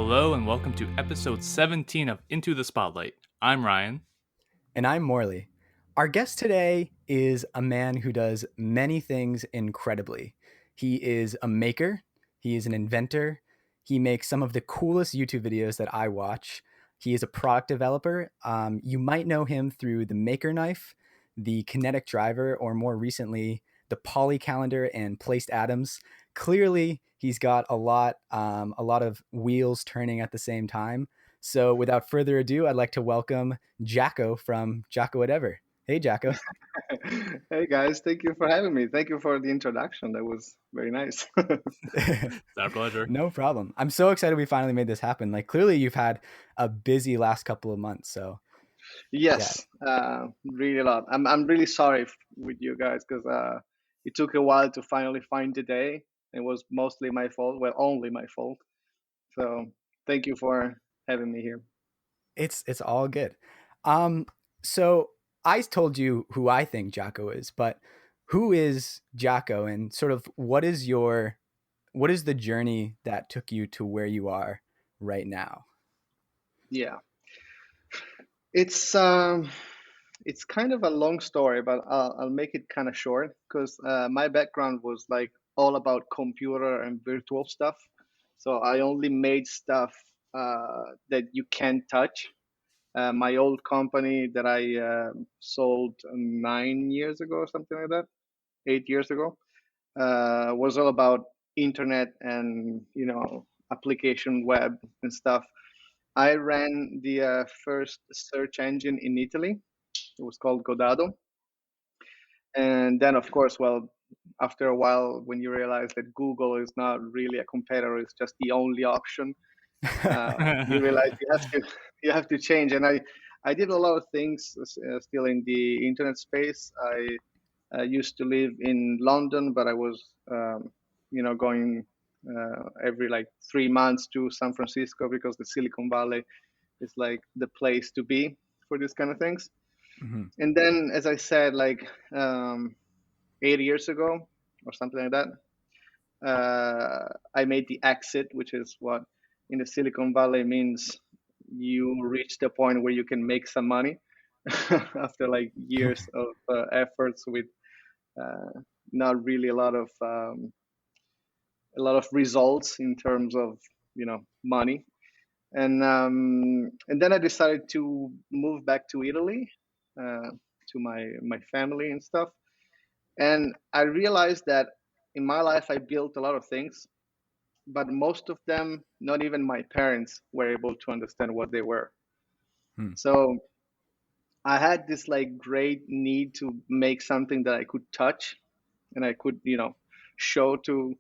Hello and welcome to episode 17 of Into the Spotlight. I'm Ryan. And I'm Morley. Our guest today is a man who does many things incredibly. He is a maker, he is an inventor, he makes some of the coolest YouTube videos that I watch. He is a product developer. You might know him through the Maker Knife, the Kinetic Driver, or more recently, the Polycalendar and Placed Atoms. Clearly, he's got a lot of wheels turning at the same time. So without further ado, I'd like to welcome Giaco from Giaco Whatever. Hey, Giaco. Hey guys, thank you for having me. Thank you for the introduction. That was very nice. It's our pleasure. No problem. I'm so excited we finally made this happen. Like, clearly you've had a busy last couple of months. So Yes, really a lot. I'm really sorry with you guys because it took a while to finally find the day. It was mostly my fault. Well, only my fault. So thank you for having me here. it's all good. So I told you who I think Giaco is, but who is Giaco, and sort of what is the journey that took you to where you are right now? Yeah, it's kind of a long story, but I'll make it kind of short because my background was like all about computer and virtual stuff. So I only made stuff that you can't touch. My old company that I sold 9 years ago or something like that, 8 years ago, was all about internet and application web and stuff. I ran the first search engine in Italy. It was called Godado. And then, of course, well, after a while, when you realize that Google is not really a competitor, it's just the only option, you realize you have to change. And I did a lot of things still in the internet space. I used to live in London, but I was going every like 3 months to San Francisco because the Silicon Valley is like the place to be for these kind of things. Mm-hmm. And then, as I said, like 8 years ago or something like that, I made the exit, which is what in the Silicon Valley means you reach the point where you can make some money after like years of efforts with not really a lot of results in terms of money. And then I decided to move back to Italy, to my family and stuff. And I realized that in my life I built a lot of things, but most of them, not even my parents were able to understand what they were. Hmm. So I had this like great need to make something that I could touch and I could, show to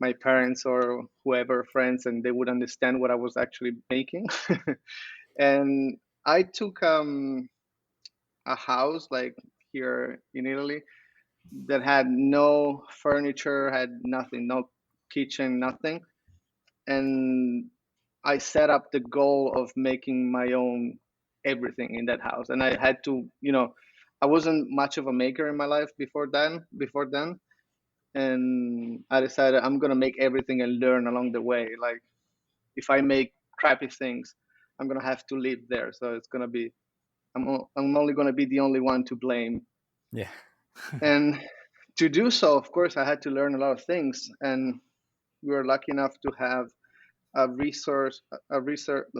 my parents or whoever, friends, and they would understand what I was actually making. And I took a house like here in Italy that had no furniture, had nothing, no kitchen, nothing. And I set up the goal of making my own everything in that house. And I had to, I wasn't much of a maker in my life before then. And I decided I'm gonna make everything and learn along the way. Like if I make crappy things, I'm gonna have to live there. So it's gonna be I'm only gonna be the only one to blame. Yeah. And to do so, of course, I had to learn a lot of things. And we were lucky enough to have a resource, a resource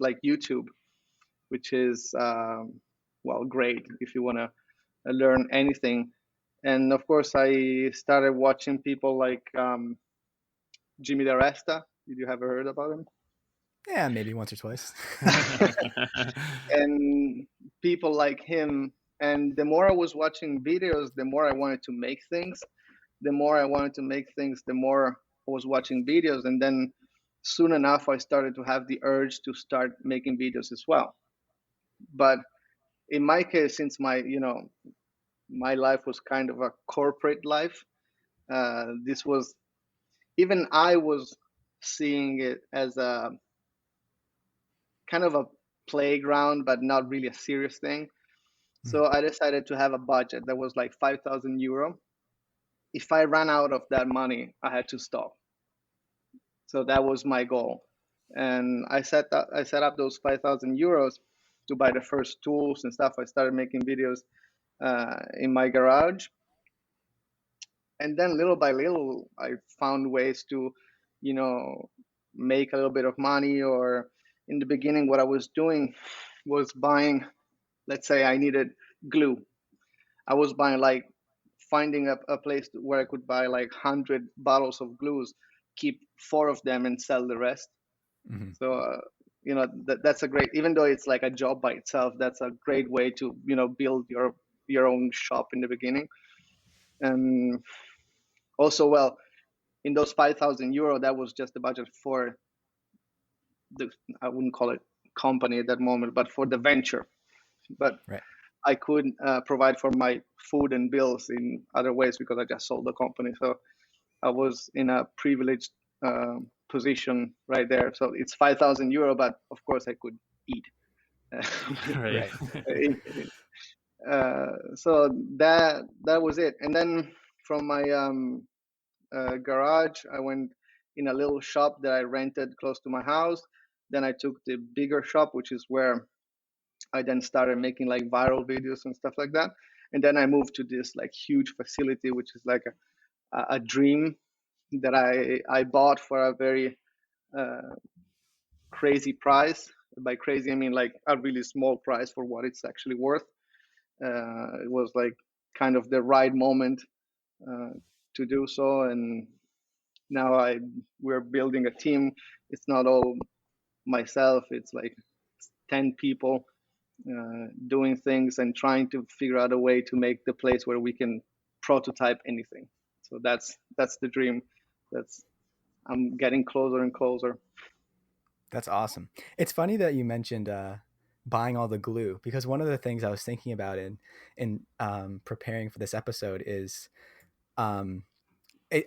like YouTube, which is well, great if you want to learn anything. And of course, I started watching people like Jimmy DeResta. Did you ever heard about him? Yeah, maybe once or twice. And people like him. And the more I was watching videos, the more I wanted to make things. The more I wanted to make things, the more I was watching videos. And then soon enough, I started to have the urge to start making videos as well. But in my case, since my life was kind of a corporate life, this was, even I was seeing it as a kind of a playground, but not really a serious thing. So I decided to have a budget that was like 5,000 euro. If I ran out of that money, I had to stop. So that was my goal, and I set up those 5,000 euros to buy the first tools and stuff. I started making videos in my garage, and then little by little, I found ways to, you know, make a little bit of money. Or in the beginning, what I was doing was buying. Let's say I needed glue. I was buying like finding a place where I could buy like 100 bottles of glues, keep four of them and sell the rest. Hmm. So that's a great, even though it's like a job by itself, that's a great way to build your own shop in the beginning. And also, well, in those 5,000 euro, that was just the budget for the, I wouldn't call it company at that moment, but for the venture. But Right. I could provide for my food and bills in other ways because I just sold the company. So I was in a privileged position right there. So it's 5,000 euro, but of course I could eat. Right. Right. So that was it. And then from my garage, I went in a little shop that I rented close to my house. Then I took the bigger shop, which is where I then started making like viral videos and stuff like that. And then I moved to this like huge facility, which is like a dream that I bought for a very uh, crazy price. By crazy, I mean like a really small price for what it's actually worth. It was like kind of the right moment uh, to do so. And now we're building a team. It's not all myself. It's like 10 people doing things and trying to figure out a way to make the place where we can prototype anything. So that's the dream. That's I'm getting closer and closer. That's awesome. It's funny that you mentioned buying all the glue, because one of the things I was thinking about in preparing for this episode is um,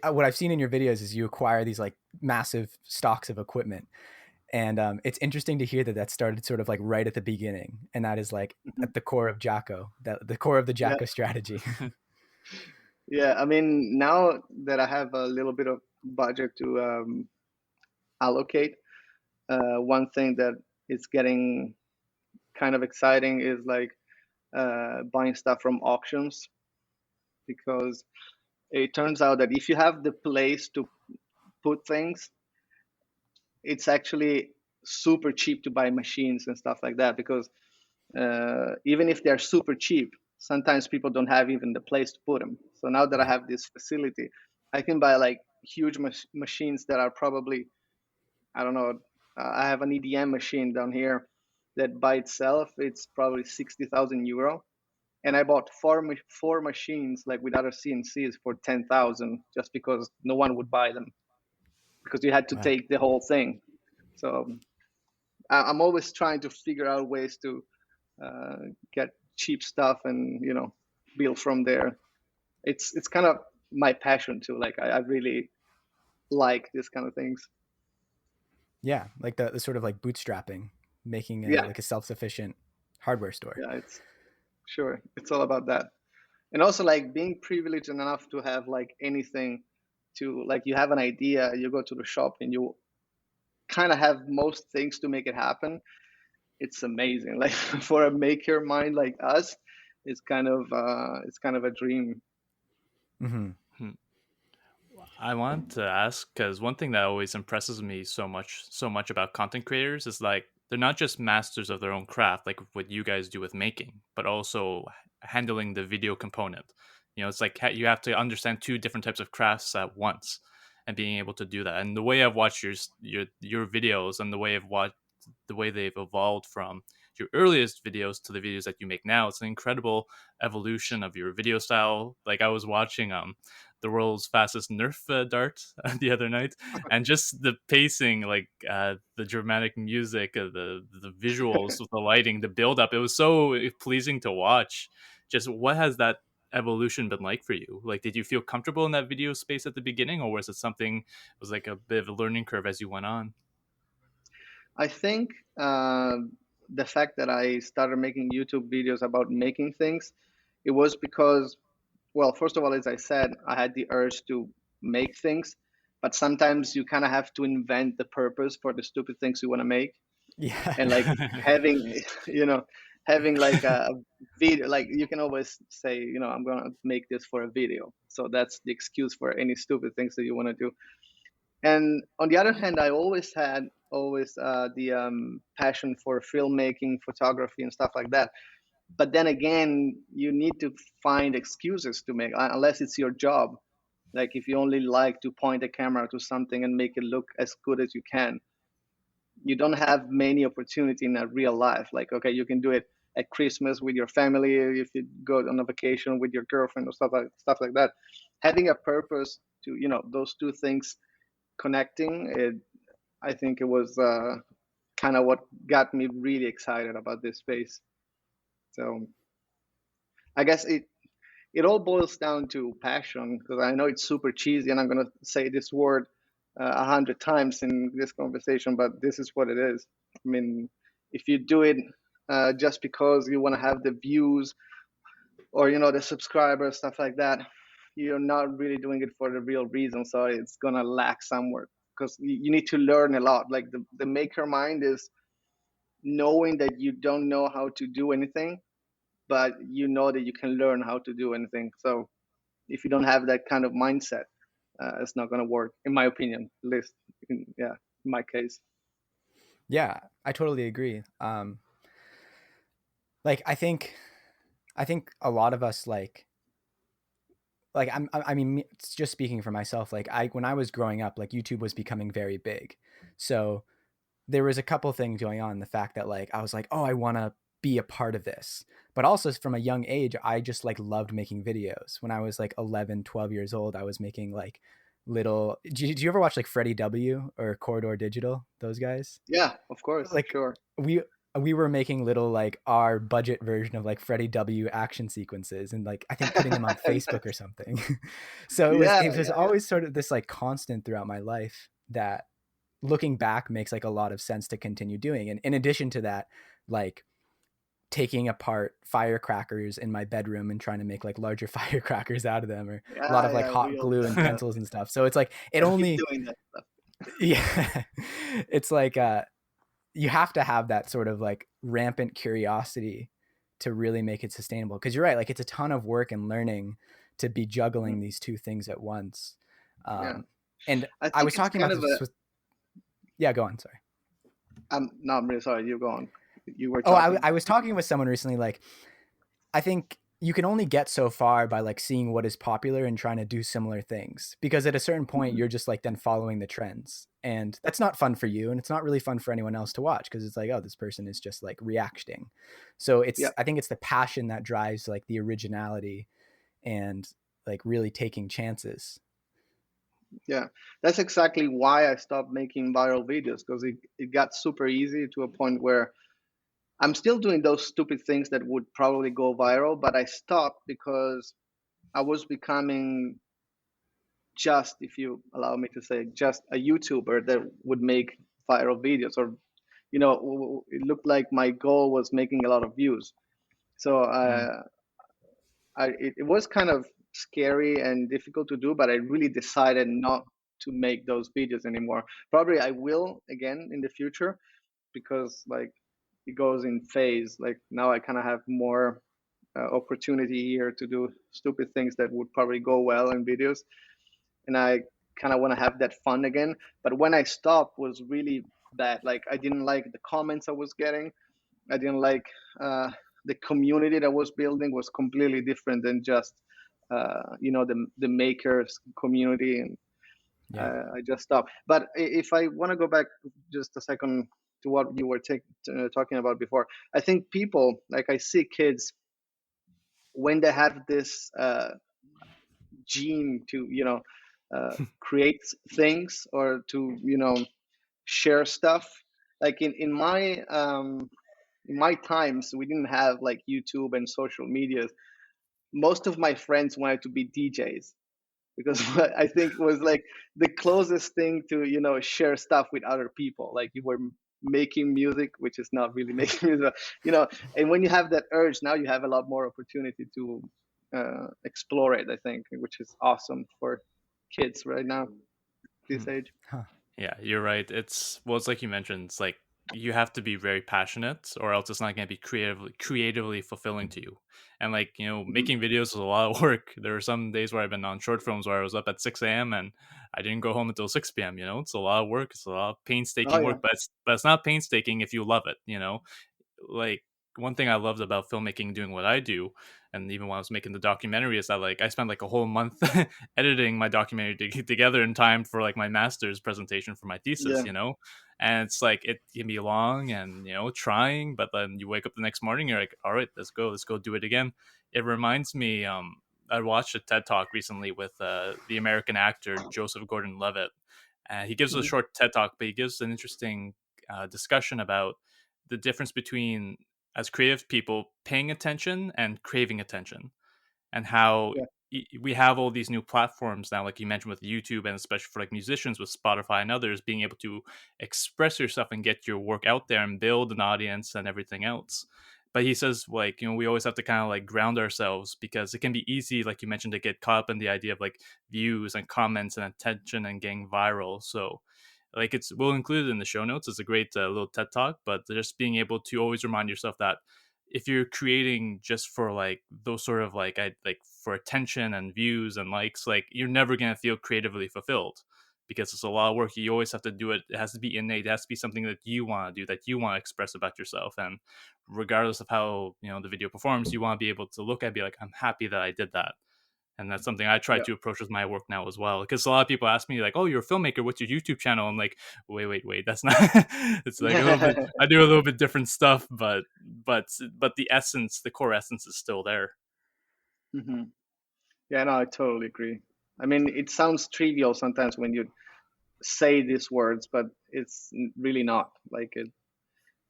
what I've seen in your videos is you acquire these like massive stocks of equipment, and it's interesting to hear that that started sort of like right at the beginning, and that is like Mhm. at the core of Giaco, that the core of the Yeah, Giaco strategy. yeah. I mean, now that I have a little bit of budget to allocate, one thing that is getting kind of exciting is like buying stuff from auctions, because it turns out that if you have the place to put things, it's actually super cheap to buy machines and stuff like that. Because even if they're super cheap, sometimes people don't have even the place to put them. So now that I Right. have this facility, I can buy like huge machines that are probably, I don't know, I have an EDM machine down here that by itself it's probably 60,000 euro. And I bought four machines like with other CNCs for 10,000 just because no one would buy them because you had to Wow. take the whole thing. So I'm always trying to figure out ways to uh, get cheap stuff and build from there. It's kind of my passion too. Like I really like this kind of things. Yeah, like the sort of like bootstrapping, making Yeah, like a self-sufficient hardware store. yeah, it's sure it's all about that. And also like being privileged enough to have like anything to, like, you have an idea, you go to the shop and you kind of have most things to make it happen. It's amazing. Like for a maker mind like us, it's kind of a dream. Hmm. Hmm. I want to ask because one thing that always impresses me so much about content creators is like they're not just masters of their own craft, like what you guys do with making, but also handling the video component. It's like you have to understand two different types of crafts at once, and being able to do that. And the way I've watched your videos and the way they've evolved from your earliest videos to the videos that you make now, it's an incredible evolution of your video style. Like I was watching the world's fastest Nerf dart the other night, and just the pacing, like the dramatic music, the visuals with the lighting, the build up. It was so pleasing to watch. Just what has that evolution been like for you? Like, did you feel comfortable in that video space at the beginning, or was it something was like a bit of a learning curve as you went on? I think the fact that I started making YouTube videos about making things, it was because, well, first of all, as I said, I had the urge to make things, but sometimes you kind of have to invent the purpose for the stupid things you want to make. Yeah. And like having, you know, having like a video, like you can always say, I'm gonna make this for a video, so that's the excuse for any stupid things that you want to do. And on the other hand, I always had always the passion for filmmaking, photography, and stuff like that. But then again, you need to find excuses to make, unless it's your job. Like if you only like to point a camera to something and make it look as good as you can, you don't have many opportunity in a real life. Like, okay, you can do it at Christmas with your family, if you go on a vacation with your girlfriend or stuff like that. Having a purpose to, those two things connecting, I think it was kind of what got me really excited about this space. So I guess it all boils down to passion, because I know it's super cheesy and I'm going to say this word 100 times in this conversation, but this is what it is. I mean, if you do it just because you want to have the views or, the subscribers, stuff like that, you're not really doing it for the real reason. So it's going to lack somewhere, because you need to learn a lot. Like the maker mind is knowing that you don't know how to do anything, but you know that you can learn how to do anything. So if you don't have that kind of mindset, it's not going to work, in my opinion. At least, in my case. Yeah, I totally agree. Like I think a lot of us I mean, it's just speaking for myself. Like when I was growing up, like YouTube was becoming very big, so there was a couple things going on. The fact that like I was like, oh, I want to be a part of this, but also from a young age, I just like loved making videos. When I was like 11, 12 years old, I was making like little. Do you ever watch like Freddie W or Corridor Digital? Those guys? Yeah, of course, Like sure. we we were making little like our budget version of like Freddie W action sequences and like I think putting them on Facebook or something. So Yeah, it was yeah, yeah, always sort of this like constant throughout my life that looking back makes like a lot of sense to continue doing. And in addition to that, like taking apart firecrackers in my bedroom and trying to make like larger firecrackers out of them, or a lot yeah, of like yeah. hot We all glue done and that. pencils and stuff. So it's like it I keep only doing that stuff. yeah. It's like you have to have that sort of like rampant curiosity to really make it sustainable, because you're right, like it's a ton of work and learning to be juggling Mhm. these two things at once. Yeah, And I I think was it's talking kind about of a. this with yeah, go on, sorry. I'm no, I'm really sorry. You go on. You were Oh, talking. I was talking with someone recently. Like, I think you can only get so far by like seeing what is popular and trying to do similar things, because at a certain point Mhm. you're just like then following the trends, and that's not fun for you and it's not really fun for anyone else to watch, because it's like, oh, this person is just like reacting. So Yeah, I think it's the passion that drives like the originality and like really taking chances. yeah. That's exactly why I stopped making viral videos, because it got super easy to a point where I'm still doing those stupid things that would probably go viral, but I stopped because I was becoming, just, if you allow me to say, just a YouTuber that would make viral videos, or it looked like my goal was making a lot of views. So Mm. it was kind of scary and difficult to do, but I really decided not to make those videos anymore. Probably I will again in the future, because like it goes in phase. Like now I kind of have more opportunity here to do stupid things that would probably go well in videos, and I kind of want to have that fun again. But when I stopped was really bad. Like I didn't like the comments I was getting. I didn't like the community that was building was completely different than just the makers community, and Yeah. I just stopped. But if I want to go back just a second to what you were talking about before, I think people, like I see kids, when they have this gene to create things or to share stuff. Like in my times, we didn't have like YouTube and social media. Most of my friends wanted to be DJs, because I think it was like the closest thing to share stuff with other people. Like you were making music, which is not really making music, And when you have that urge, now you have a lot more opportunity to explore it. I think, which is awesome for kids right now. this age. Huh. Yeah, you're right. It's like you mentioned. It's like you have to be very passionate, or else it's not going to be creatively fulfilling to you. And like Hmm. making videos is a lot of work. There are some days where I've been on short films where I was up at 6 a.m. and I didn't go home until 6 p.m. It's a lot of work. It's a lot of Oh painstaking yeah, work, but it's not painstaking if you love it. Like one thing I loved about filmmaking, doing what I do, and even when I was making the documentary, is that like I spent like a whole month editing my documentary to get together in time for like my master's presentation for my thesis. yeah, And it's like it can be long and trying, but then you wake up the next morning, you're like, all right, let's go do it again. It reminds me, I watched a TED talk recently with the American actor Joseph Gordon-Levitt. He gives a hmm, short TED talk, but he gives an interesting discussion about the difference between, as creative people, paying attention and craving attention, and how yeah, we have all these new platforms now, like you mentioned with YouTube, and especially for like musicians with Spotify and others, being able to express yourself and get your work out there and build an audience and everything else. But he says, like, we always have to kind of like ground ourselves, because it can be easy, like you mentioned, to get caught up in the idea of like views and comments and attention and getting viral. So like we'll include it in the show notes. It's a great little TED talk, but just being able to always remind yourself that if you're creating just for like those sort of like for attention and views and likes, like you're never gonna feel creatively fulfilled, because it's a lot of work. You always have to do it. It has to be innate. It has to be something that you want to do, that you want to express about yourself. And regardless of how the video performs, you want to be able to look at it and be like, I'm happy that I did that. And that's something I try yeah. to approach with my work now as well. Because a lot of people ask me like, "Oh, you're a filmmaker. What's your YouTube channel?" I'm like, "Wait. That's not." It's like a little bit. I do a little bit different stuff, but the essence, the core essence, is still there. Hmm. Yeah, no, I totally agree. I mean, it sounds trivial sometimes when you say these words, but it's really not. Like it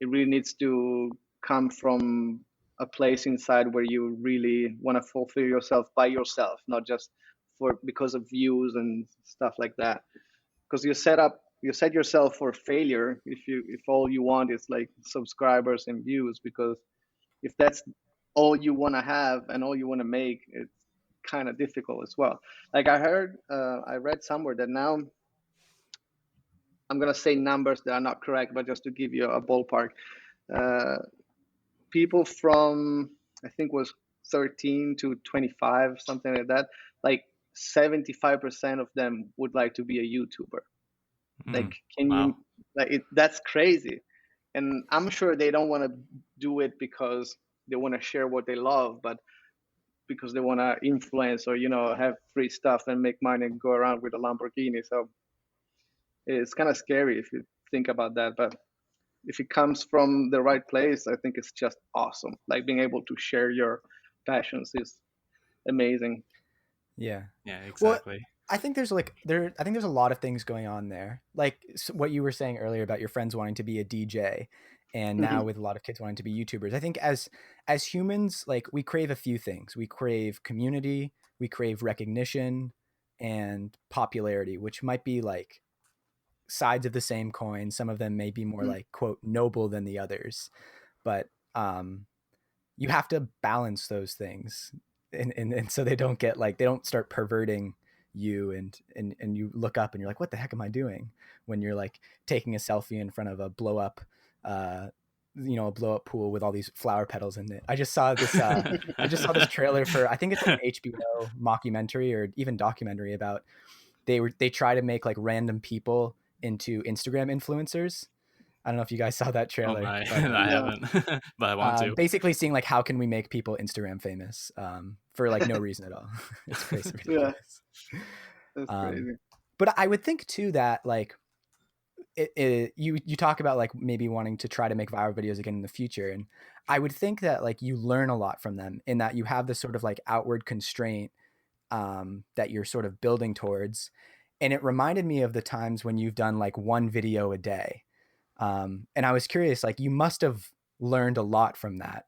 really needs to come from a place inside where you really want to fulfill yourself by yourself, not just for because of views and stuff like that. Because you set yourself for failure if all you want is like subscribers and views. Because if that's all you want to have and all you want to make, it's kind of difficult as well. Like I read somewhere that now I'm gonna say numbers that are not correct, but just to give you a ballpark, uh, people from I think was 13 to 25, something like that, like 75% of them would like to be a YouTuber. Like, Mm, can you wow. like that's crazy. And I'm sure they don't want to do it because they want to share what they love, but because they want to influence or have free stuff and make money and go around with a Lamborghini. So it's kind of scary if you think about that. But if it comes from the right place, I think it's just awesome. Like being able to share your passions is amazing. Yeah. Yeah, Well, exactly. I think there's like there. I think there's a lot of things going on there. Like what you were saying earlier about your friends wanting to be a DJ, and now Hmm. with a lot of kids wanting to be YouTubers. I think as humans, like we crave a few things. We crave community, we crave recognition, and popularity, which might be like sides of the same coin. Some of them may be more Hmm. like quote noble than the others, but you have to balance those things, and so they don't get like they don't start perverting you, and you look up and you're like, what the heck am I doing, when you're like taking a selfie in front of a blow up uh a blow up pool with all these flower petals in it. I just saw this trailer for, I think it's like an HBO mockumentary or even documentary about, they try to make like random people into Instagram influencers. I don't know if you guys saw that Oh trailer, my, but I No. haven't, but I want to. basically seeing like how can we make people Instagram famous, for like no reason at all. It's crazy Yeah, ridiculous. that's Um, crazy. but I would think too that like you talk about like maybe wanting to try to make viral videos again in the future, and I would think that like you learn a lot from them in that you have this sort of like outward constraint, that you're sort of building towards. And it reminded me of the times when you've done like one video a day. And I was curious, like you must have learned a lot from that,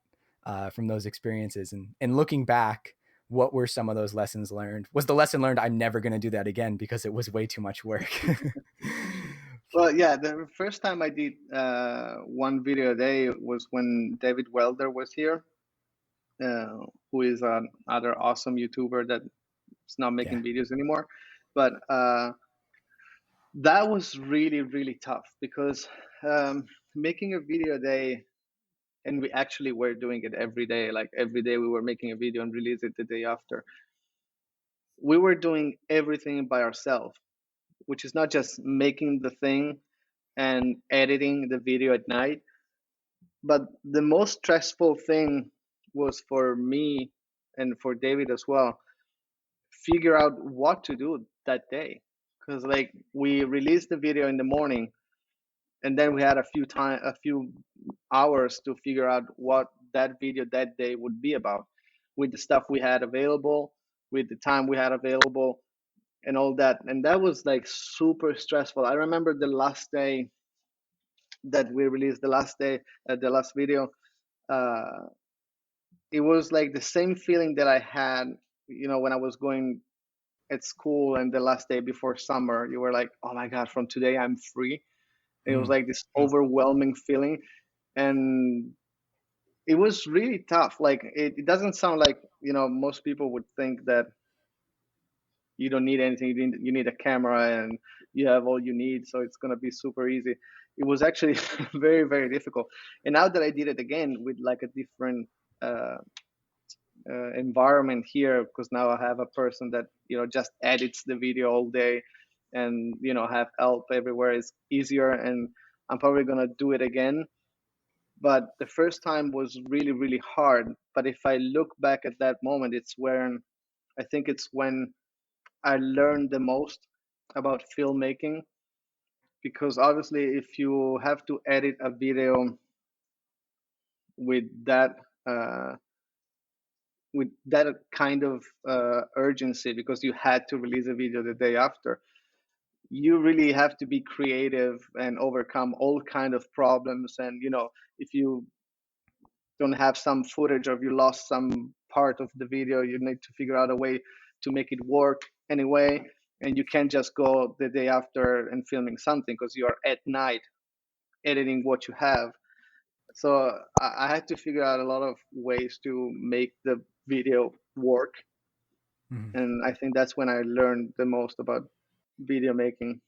from those experiences. And looking back, what were some of those lessons learned? Was the lesson learned, I'm never going to do that again because it was way too much work? Well, yeah, the first time I did one video a day was when David Welder was here, who is another awesome YouTuber that's not Yeah. making videos anymore. But That was really, really tough because making a video a day, and we actually were doing it every day. Like every day, we were making a video and release it the day after. We were doing everything by ourselves, which is not just making the thing and editing the video at night, but the most stressful thing was for me and for David as well, figure out what to do that day. Because like we released the video in the morning, and then we had a few hours to figure out what that video that day would be about, with the stuff we had available, with the time we had available, and all that. And that was like super stressful. I remember the last day that we released, the last video. Uh, it was like the same feeling that I had, when I was going at school and the last day before summer. You were like, oh my God, from today I'm free. And it was Mm. like this overwhelming feeling. And it was really tough. Like it doesn't sound like, most people would think that you don't need anything. You need a camera and you have all you need. So it's going to be super easy. It was actually very, very difficult. And now that I did it again with like a different uh, environment here, because now I have a person that just edits the video all day, and have help everywhere is easier. And I'm probably gonna do it again. But the first time was really, really hard. But if I look back at that moment, I think it's when I learned the most about filmmaking. Because obviously, if you have to edit a video with that uh, with that kind of urgency, because you had to release a video the day after, you really have to be creative and overcome all kind of problems. And if you don't have some footage, or if you lost some part of the video, you need to figure out a way to make it work anyway. And you can't just go the day after and filming something, because you are at night editing what you have. So I had to figure out a lot of ways to make the video work. Mhm. And I think that's when I learned the most about video making.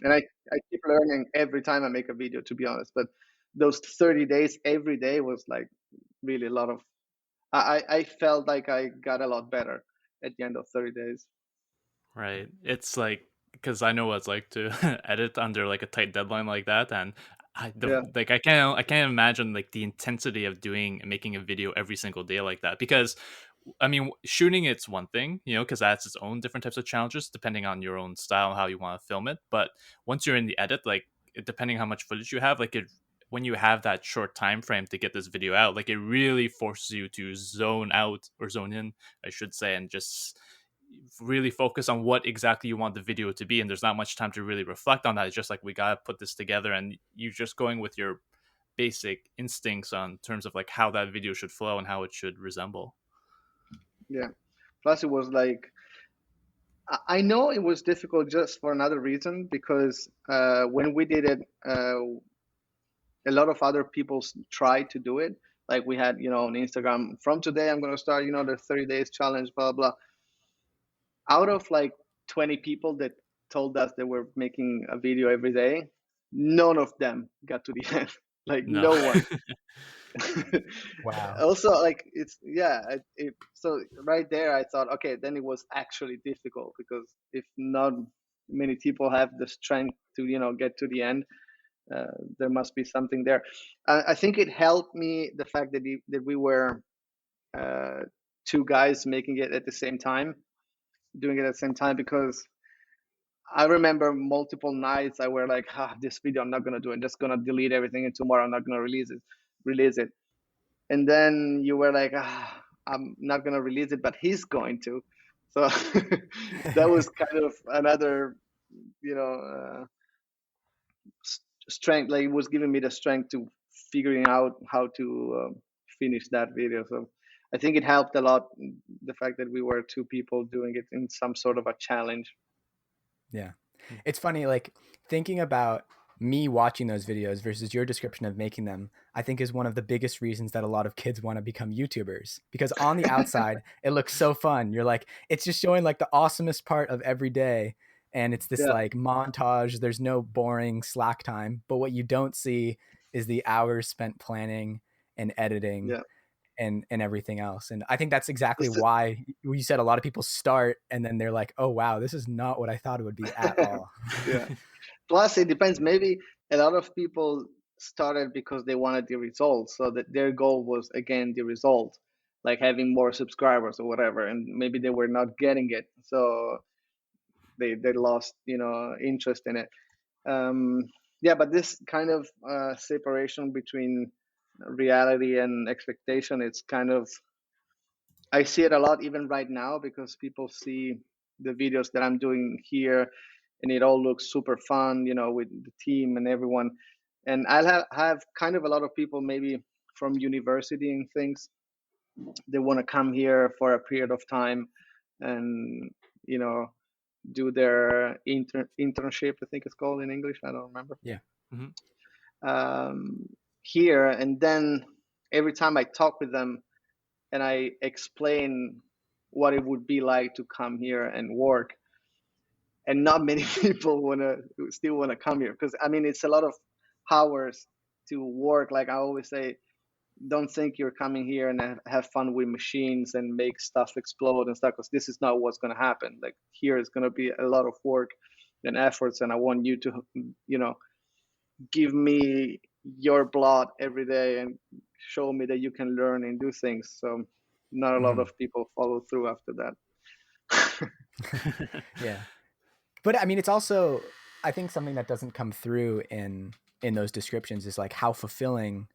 And I keep learning every time I make a video, to be honest. But those 30 days, every day was like really a lot of. I felt like I got a lot better at the end of 30 days. Right. It's like because I know what it's like to edit under like a tight deadline like that, and Yeah, I can't imagine like the intensity of doing making a video every single day like that. Because I mean, shooting it's one thing, because that's its own different types of challenges depending on your own style and how you want to film it. But once you're in the edit, like depending how much footage you have, like it when you have that short time frame to get this video out, like it really forces you to zone out or zone in, I should say, and just really focus on what exactly you want the video to be. And there's not much time to really reflect on that. It's just like we gotta put this together, and you're just going with your basic instincts on terms of like how that video should flow and how it should resemble. yeah. Plus, it was like I know it was difficult just for another reason, because when we did it, a lot of other people tried to do it. Like we had, on Instagram, from today I'm going to start, the 30 days challenge, blah blah. Out of like 20 people that told us they were making a video every day, none of them got to the end. Like No. no one. Wow. Also, like it's yeah. So right there, I thought, okay, then it was actually difficult, because if not many people have the strength to get to the end, there must be something there. I think it helped me, the fact that we were uh, two guys making it at the same time, doing it at the same time, because I remember multiple nights I were like, this video I'm not gonna do. I'm just gonna delete everything, and tomorrow I'm not gonna release it. And then you were like, I'm not gonna release it, but he's going to. So that was kind of another, you know, strength. Like it was giving me the strength to figuring out how to finish that video. So I think it helped a lot, the fact that we were two people doing it in some sort of a challenge. Yeah. It's funny, like thinking about me watching those videos versus your description of making them, I think is one of the biggest reasons that a lot of kids want to become YouTubers. Because on the outside, it looks so fun. You're like, it's just showing like the awesomest part of every day. and it's this Yeah, like montage. There's no boring slack time, but what you don't see is the hours spent planning and editing yeah. and everything else. And I think that's exactly It's why you said a lot of people start and then they're like, oh wow, this is not what I thought it would be at all. yeah. Plus, it depends. Maybe a lot of people started because they wanted the results, so that their goal was again the result, like having more subscribers or whatever, and maybe they were not getting it, so they lost interest in it. Um, yeah, but this kind of separation between reality and expectation, it's kind of, I see it a lot even right now because people see the videos that I'm doing here, and it all looks super fun, with the team and everyone. And I'll have kind of a lot of people maybe from university and things. They want to come here for a period of time and you know do their internship. I think it's called in English. I don't remember. Yeah. Mhm. Um, Here, and then every time I talk with them and I explain what it would be like to come here and work, and not many people still wanna come here because I mean it's a lot of hours to work. Like I always say, don't think you're coming here and have fun with machines and make stuff explode and stuff, because this is not what's going to happen. Like here is going to be a lot of work and efforts, and I want you to you know give me your blood every day and show me that you can learn and do things. So not a lot Mhm. of people follow through after that. Yeah. But I mean, it's also, I think something that doesn't come through in those descriptions is like how fulfilling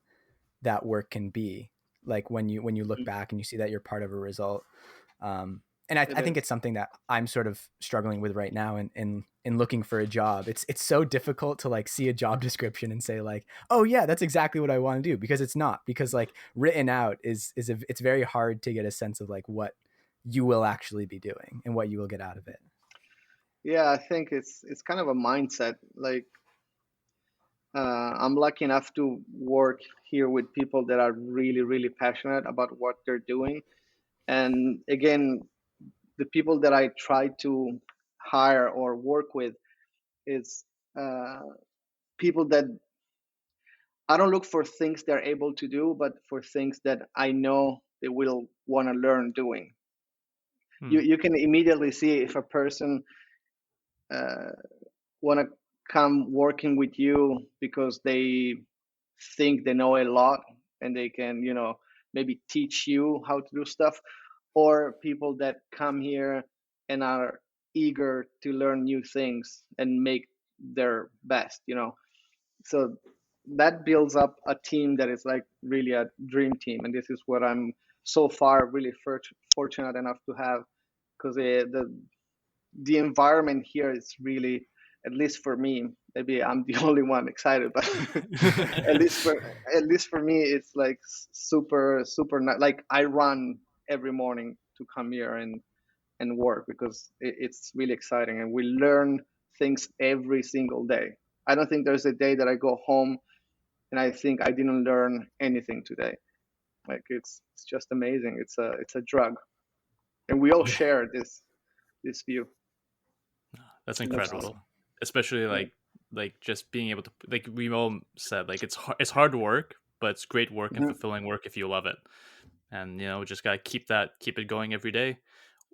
that work can be. Like when you look back and you see that you're part of a result. And It I think is. it's something that I'm sort of struggling with right now in looking for a job. It's so difficult to like see a job description and say like, oh yeah, that's exactly what I want to do, because it's not, because like written out it's very hard to get a sense of like what you will actually be doing and what you will get out of it. Yeah, I think it's kind of a mindset. Like I'm lucky enough to work here with people that are really, really passionate about what they're doing. And again, the people that I try to hire or work with is uh, people that I don't look for things they're able to do, but for things that I know they will want to learn doing. Hmm. You can immediately see if a person uh, want to come working with you because they think they know a lot and they can, maybe teach you how to do stuff, or people that come here and are eager to learn new things and make their best. So that builds up a team that is like really a dream team, and this is what I'm so far really fortunate enough to have, because the environment here is really, at least for me, maybe I'm the only one excited, but at least for at least for me, it's like super super like I run every morning to come here and work because it's really exciting, and we learn things every single day. I don't think there's a day that I go home and I think I didn't learn anything today. Like it's just amazing. It's a drug, and we all share this view. That's That's incredible, awesome. especially Yeah. like just being able to, like we all said, like it's hard work, but it's great work and Mhm. fulfilling work if you love it. And just gotta keep it going every day.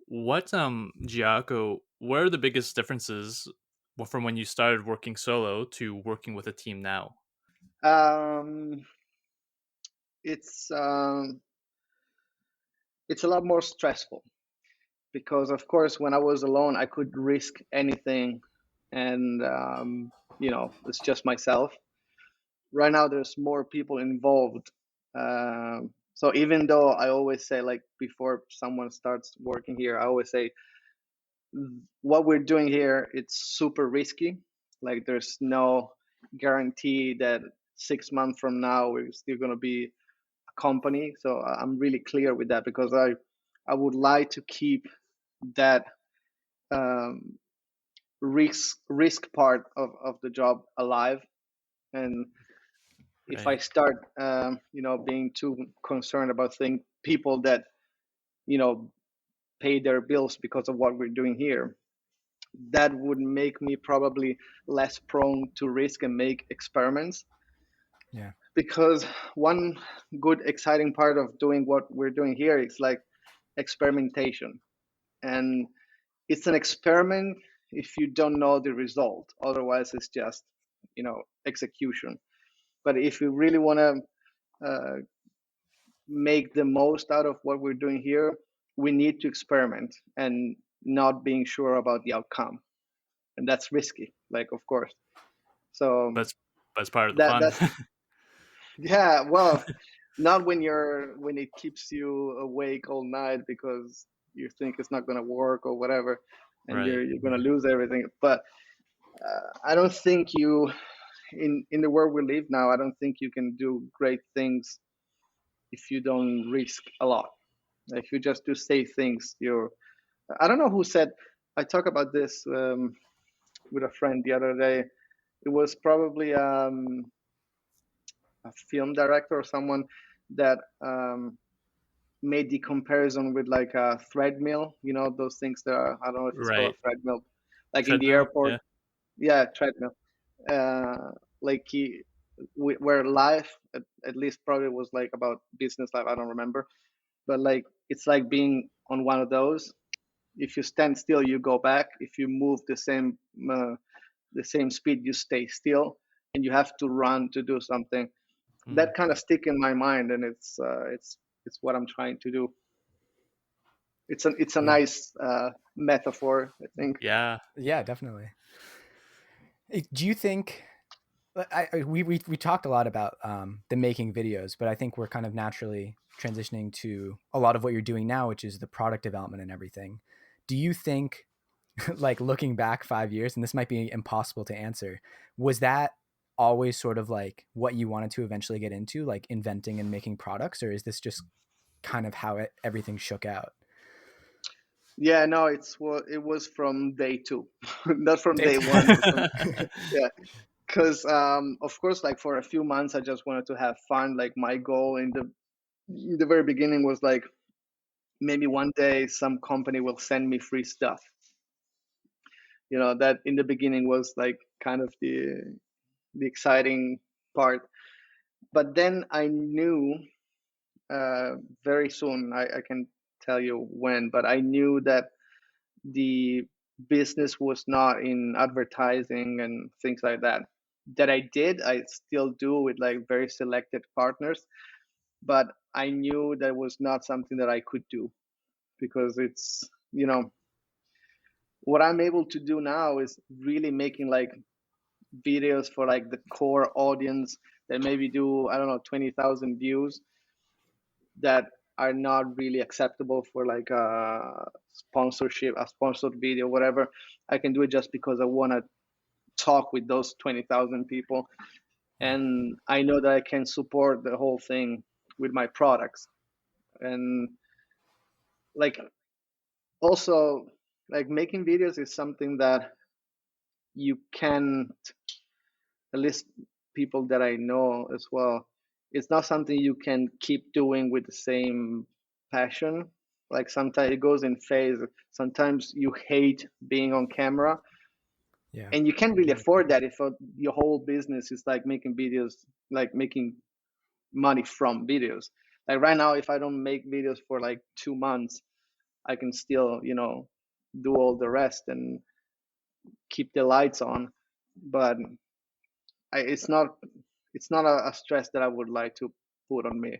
What Giaco, what are the biggest differences from when you started working solo to working with a team now? Um, it's um, it's a lot more stressful because, of course, when I was alone, I could risk anything, and it's just myself. Right now, there's more people involved. So even though I always say, like before someone starts working here, I always say what we're doing here, it's super risky. Like there's no guarantee that 6 months from now we're still going to be a company. So I'm really clear with that because I would like to keep that um, risk part of the job alive. And if I Right. start being too concerned about people that you know pay their bills because of what we're doing here, that would make me probably less prone to risk and make experiments. Yeah. Because one good exciting part of doing what we're doing here is like experimentation, and it's an experiment if you don't know the result. Otherwise it's just, execution. But if you really want to make the most out of what we're doing here, we need to experiment and not being sure about the outcome, and that's risky, like, of course. So But it's part of the that fun. that's yeah, well, not when it keeps you awake all night because you think it's not going to work or whatever, and Right. you're going to lose everything. But I don't think you, in the world we live now, I don't think you can do great things if you don't risk a lot. If you just do safe things, you're. I don't know who said. I talked about this with a friend the other day. It was probably a film director or someone that made the comparison with like a treadmill. You know those things that are, I don't know if it's called Right. a treadmill, like in the Treadmill. airport. Yeah. Yeah, treadmill. Like where life, at least probably was like about business life. I don't remember, but like it's like being on one of those. If you stand still, you go back. If you move the same speed, you stay still, and you have to run to do something. Mm. That kind of stick in my mind, and it's what I'm trying to do. It's a Yeah. nice metaphor, I think. Yeah. Yeah, definitely. Do you think we talked a lot about the making videos, but I think we're kind of naturally transitioning to a lot of what you're doing now, which is the product development and everything. Do you think, like looking back 5 years, and this might be impossible to answer, was that always sort of like what you wanted to eventually get into, like inventing and making products, or is this just kind of how everything shook out? Yeah, no, it was from day two, not from day It's one. But yeah, because of course, like for a few months, I just wanted to have fun. Like my goal in the very beginning was like maybe one day some company will send me free stuff. That in the beginning was like kind of the exciting part. But then I knew uh, very soon. I can tell you when, but I knew that the business was not in advertising and things like that. That I still do with like very selected partners, but I knew that was not something that I could do because it's, what I'm able to do now is really making like videos for like the core audience that maybe do, I don't know, 20,000 views, that are not really acceptable for like a sponsored video, whatever. I can do it just because I want to talk with those 20,000 people, yeah, and I know that I can support the whole thing with my products. And like also, like making videos is something that you can, at least people that I know as well, it's not something you can keep doing with the same passion. Like sometimes it goes in phase. Sometimes you hate being on camera, yeah, and you can't really afford that if your whole business is like making videos, like making money from videos. Like right now, if I don't make videos for like 2 months, I can still, do all the rest and keep the lights on. But it's not a stress that I would like to put on me,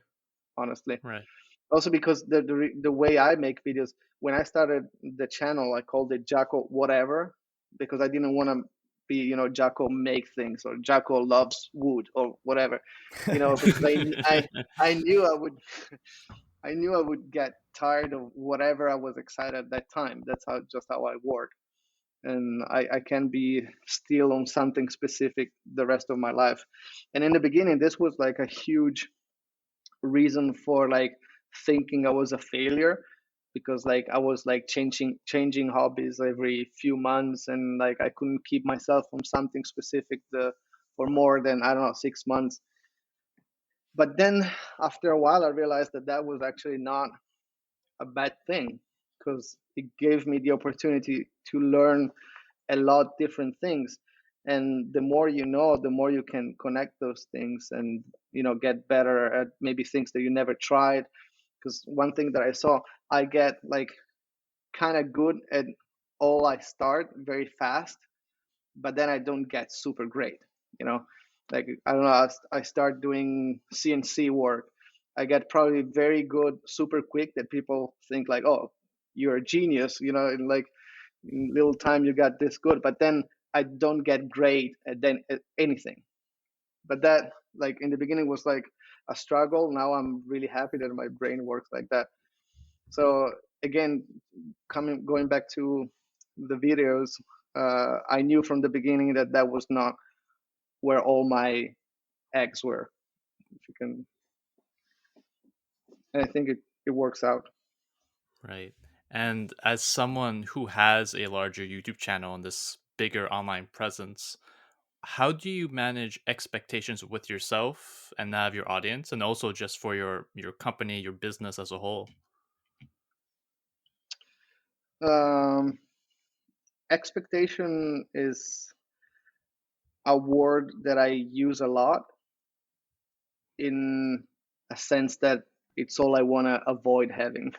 honestly. Right. Also because the way I make videos, when I started the channel, I called it Giaco whatever, because I didn't want to be, Giaco make things or Giaco loves wood or whatever, because I knew I would get tired of whatever I was excited at that time. That's how I work. And I can be still on something specific the rest of my life. And in the beginning, this was like a huge reason for like thinking I was a failure, because like I was like changing hobbies every few months, and like I couldn't keep myself from something specific for more than, I don't know, 6 months. But then after a while, I realized that that was actually not a bad thing, because it gave me the opportunity to learn a lot different things, and the more you know, the more you can connect those things, and get better at maybe things that you never tried. Because one thing that I saw, I get like kind of good at all I start very fast, but then I don't get super great. You know, like I don't know, I start doing CNC work. I get probably very good super quick that people think like, oh, you're a genius. In like in little time you got this good, but then I don't get great at anything. But that like in the beginning was like a struggle. Now I'm really happy that my brain works like that. So again, coming going back to the videos, I knew from the beginning that that was not where all my eggs were. If you can, and I think it works out. Right. And as someone who has a larger YouTube channel and this bigger online presence, how do you manage expectations with yourself and that of your audience, and also just for your company, your business as a whole? Um, Expectation is a word that I use a lot in a sense that it's all I want to avoid having.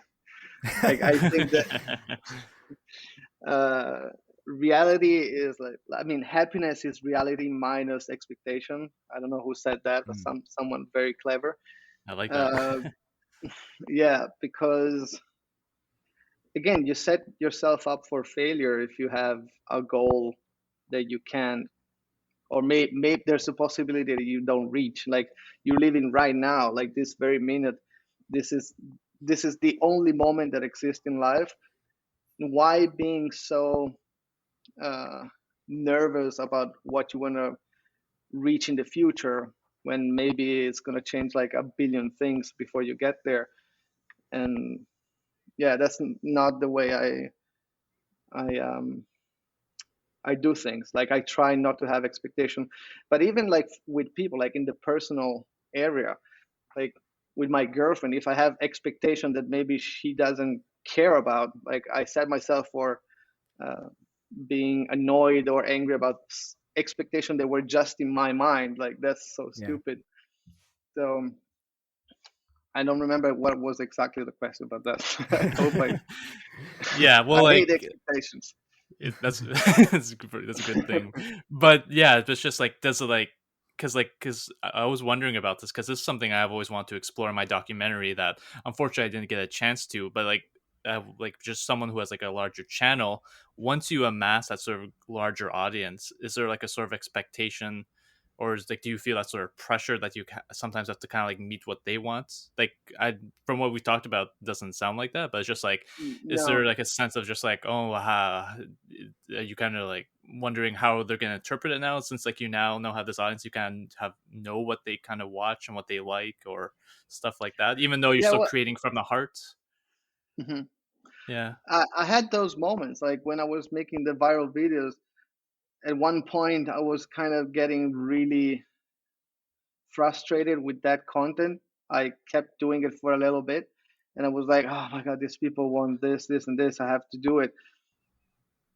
Like I think that uh, reality is like, I mean, happiness is reality minus expectation. I don't know who said that, but Mm. someone very clever. I like that. Uh, yeah, because again, you set yourself up for failure if you have a goal that you can, or maybe there's a possibility that you don't reach. Like you're living right now, like this very minute. This is this is the only moment that exists in life. Why being so uh, nervous about what you want to reach in the future when maybe it's going to change like a billion things before you get there? And yeah, that's not the way I I do things. Like I try not to have expectation, but even like with people, like in the personal area, like with my girlfriend, if I have expectation that maybe she doesn't care about, like I set myself for uh, being annoyed or angry about expectation that were just in my mind. Like that's so Yeah. stupid. So I don't remember what was exactly the question, but that I hope Yeah, well, I hate like expectations. that's that's a good thing. But yeah, it's just like does it like because I was wondering about this because this is something I've always wanted to explore in my documentary that unfortunately I didn't get a chance to. But like just someone who has like a larger channel, once you amass that sort of larger audience, is there like a sort of expectation, or is like do you feel that sort of pressure that you sometimes have to kind of like meet what they want? Like I from what we talked about, doesn't sound like that, but it's just like is there No, like a sense of just like oh are you kind of like wondering how they're going to interpret it now since like you now have this audience you can have know what they kind of watch and what they like or stuff like that even though you're yeah, still well, creating from the heart. mhm. Yeah. I had those moments like when I was making the viral videos. At one point, I was kind of getting really frustrated with that content. I kept doing it for a little bit, and I was like, "Oh my god, these people want this, this, and this. I have to do it."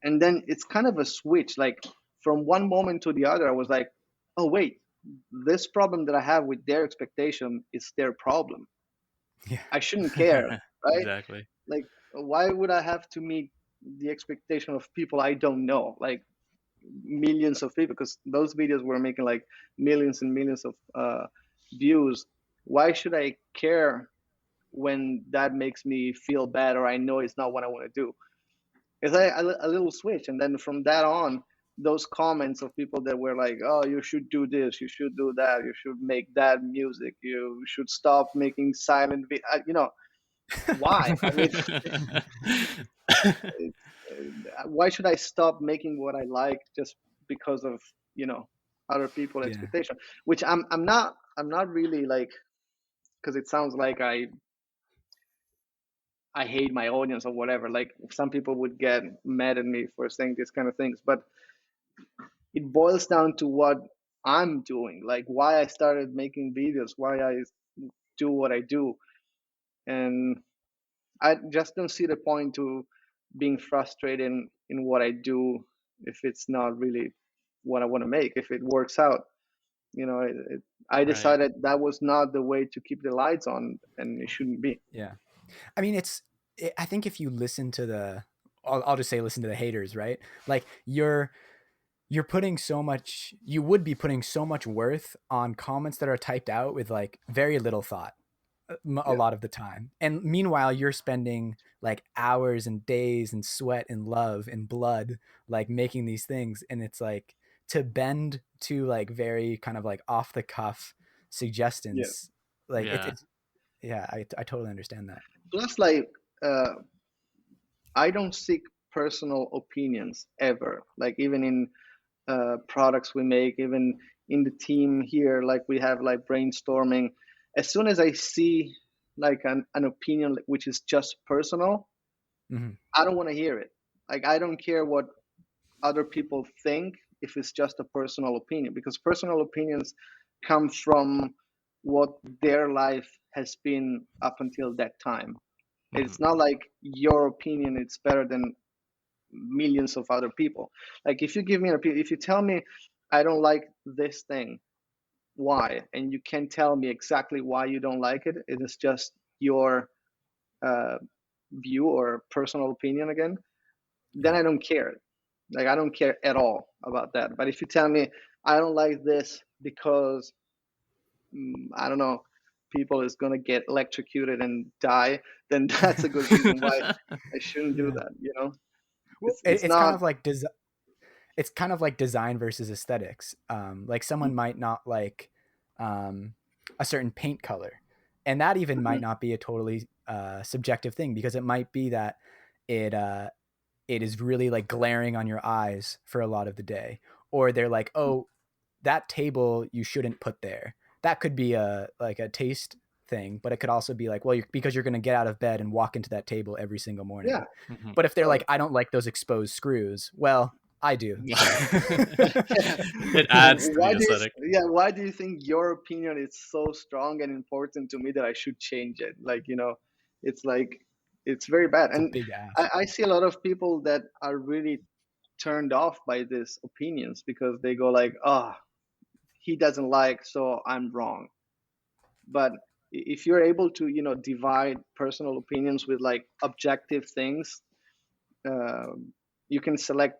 And then it's kind of a switch. Like from one moment to the other, I was like, "Oh wait, this problem that I have with their expectation is their problem. Yeah. I shouldn't care, right? Exactly. Like, why would I have to meet the expectation of people I don't know? Like millions of people, because those videos were making like millions and millions of views. Why should I care when that makes me feel bad or I know it's not what I want to do? It's like a little switch. And then from that on, those comments of people that were like, oh, you should do this, you should do that, you should make that music, you should stop making silent, why? I mean, why should I stop making what I like just because of you know other people Yeah. expectation? Which I'm not really like, because it sounds like I hate my audience or whatever. Like some people would get mad at me for saying these kind of things, but it boils down to what I'm doing, like why I started making videos, why I do what I do, and I just don't see the point to being frustrated in what I do if it's not really what I want to make. If it works out, I Right. decided that was not the way to keep the lights on, and it shouldn't be. Yeah. I mean, I think if you listen to I'll just say listen to the haters, right? Like you're putting so much, you would be putting so much worth on comments that are typed out with like very little thought a Yeah, lot of the time. And meanwhile, you're spending like hours and days and sweat and love and blood, like making these things. And it's like to bend to like very kind of like off the cuff yeah. suggestions. Like Yeah. it's, yeah, I totally understand that. Plus, like, uh, I don't seek personal opinions ever. Like, even in products we make, even in the team here, like we have like brainstorming. As soon as I see like an opinion which is just personal, Hmm. I don't want to hear it. Like, I don't care what other people think if it's just a personal opinion, because personal opinions come from what their life has been up until that time. Hmm. It's not like your opinion it's better than millions of other people. Like, if you give me an opinion, if you tell me I don't like this thing, why, and you can tell me exactly why you don't like it, it is just your uh, view or personal opinion again, then Yeah. I don't care. Like, I don't care at all about that. But if you tell me I don't like this because I don't know, people is gonna get electrocuted and die, then that's a good reason why I shouldn't do Yeah. that. You know, Well, it's it's not. kind of like it's kind of like design versus aesthetics. Like someone might not like um, a certain paint color, and that even might Mhm. not be a totally subjective thing because it might be that it it is really like glaring on your eyes for a lot of the day, or they're like, oh, that table you shouldn't put there. That could be a like a taste thing, but it could also be like, well, because you're going to get out of bed and walk into that table every single Yeah. morning. Hmm. But if they're So like, I don't like those exposed screws, well, I do. So yeah. It adds to Why the do you, aesthetic. yeah, why do you think your opinion is so strong and important to me that I should change it? Like, it's like, it's very bad. it's a And big ask. I see a lot of people that are really turned off by these opinions because they go like, oh, he doesn't like, so I'm wrong. But if you're able to, divide personal opinions with like objective things, um, you can select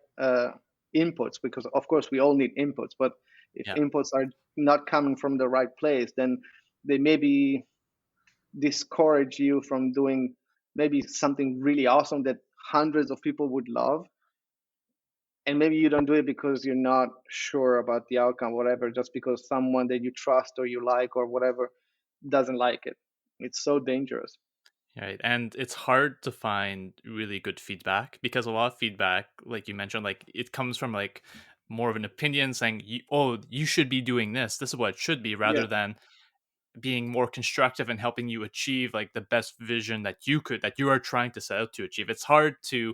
inputs, because of course we all need inputs, but if Yeah. inputs are not coming from the right place, then they maybe discourage you from doing maybe something really awesome that hundreds of people would love, and maybe you don't do it because you're not sure about the outcome, whatever, just because someone that you trust or you like or whatever doesn't like it. It's so dangerous. Right. And it's hard to find really good feedback because a lot of feedback, like you mentioned, like it comes from like more of an opinion saying, oh, you should be doing this. This is what it should be, Yeah, rather than being more constructive and helping you achieve like the best vision that you are trying to set out to achieve. It's hard to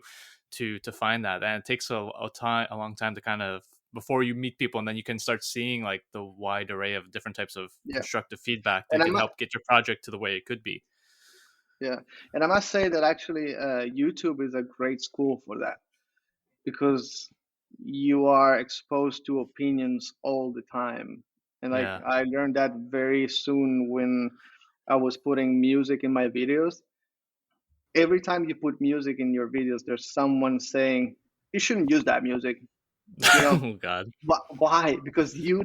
find that, and it takes a long time to kind of before you meet people, and then you can start seeing like the wide array of different types of yeah. constructive feedback And that I can must, help get your project to the way it could be. yeah, and I must say that actually, YouTube is a great school for that, because you are exposed to opinions all the time. And like, Yeah. I learned that very soon when I was putting music in my videos. Every time you put music in your videos, there's someone saying you shouldn't use that music. You know, Oh God. why? Because you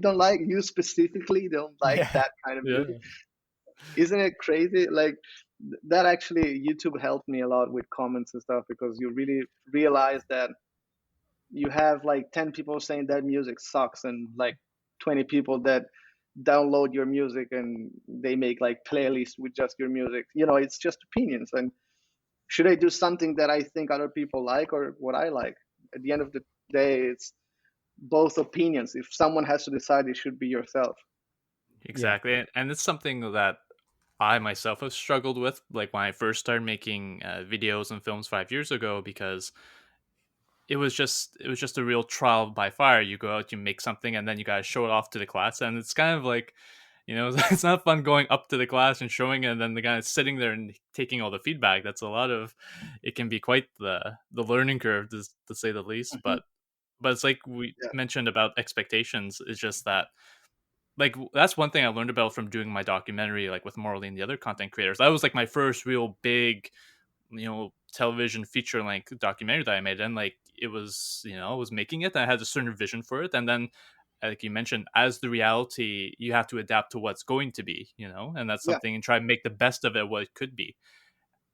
specifically don't like Yeah. that kind of music. Yeah. Isn't it crazy? Like, that actually, YouTube helped me a lot with comments and stuff, because you really realize that you have like 10 people saying that music sucks, and like 20 people that download your music and they make like playlists with just your music. It's just opinions. And should I do something that I think other people like or what I like? At the end of the day, it's both opinions. If someone has to decide, it should be yourself. Yeah. Exactly. And it's something that I myself have struggled with, like when I first started making videos and films 5 years ago, because it was just a real trial by fire. You go out, you make something, and then you gotta show it off to the class, and it's kind of like, it's not fun going up to the class and showing it, and then the guy is sitting there and taking all the feedback. That's a lot of, it can be quite the learning curve, to say the least. Mhm. But but it's like we Yeah, mentioned about expectations. It's just that like that's one thing I learned about from doing my documentary, like with Morley and the other content creators. That was like my first real big, television feature length documentary that I made. And like it was, I was making it, and I had a certain vision for it. And then, like you mentioned, as the reality, you have to adapt to what's going to be, and that's yeah, something, and try and make the best of it what it could be.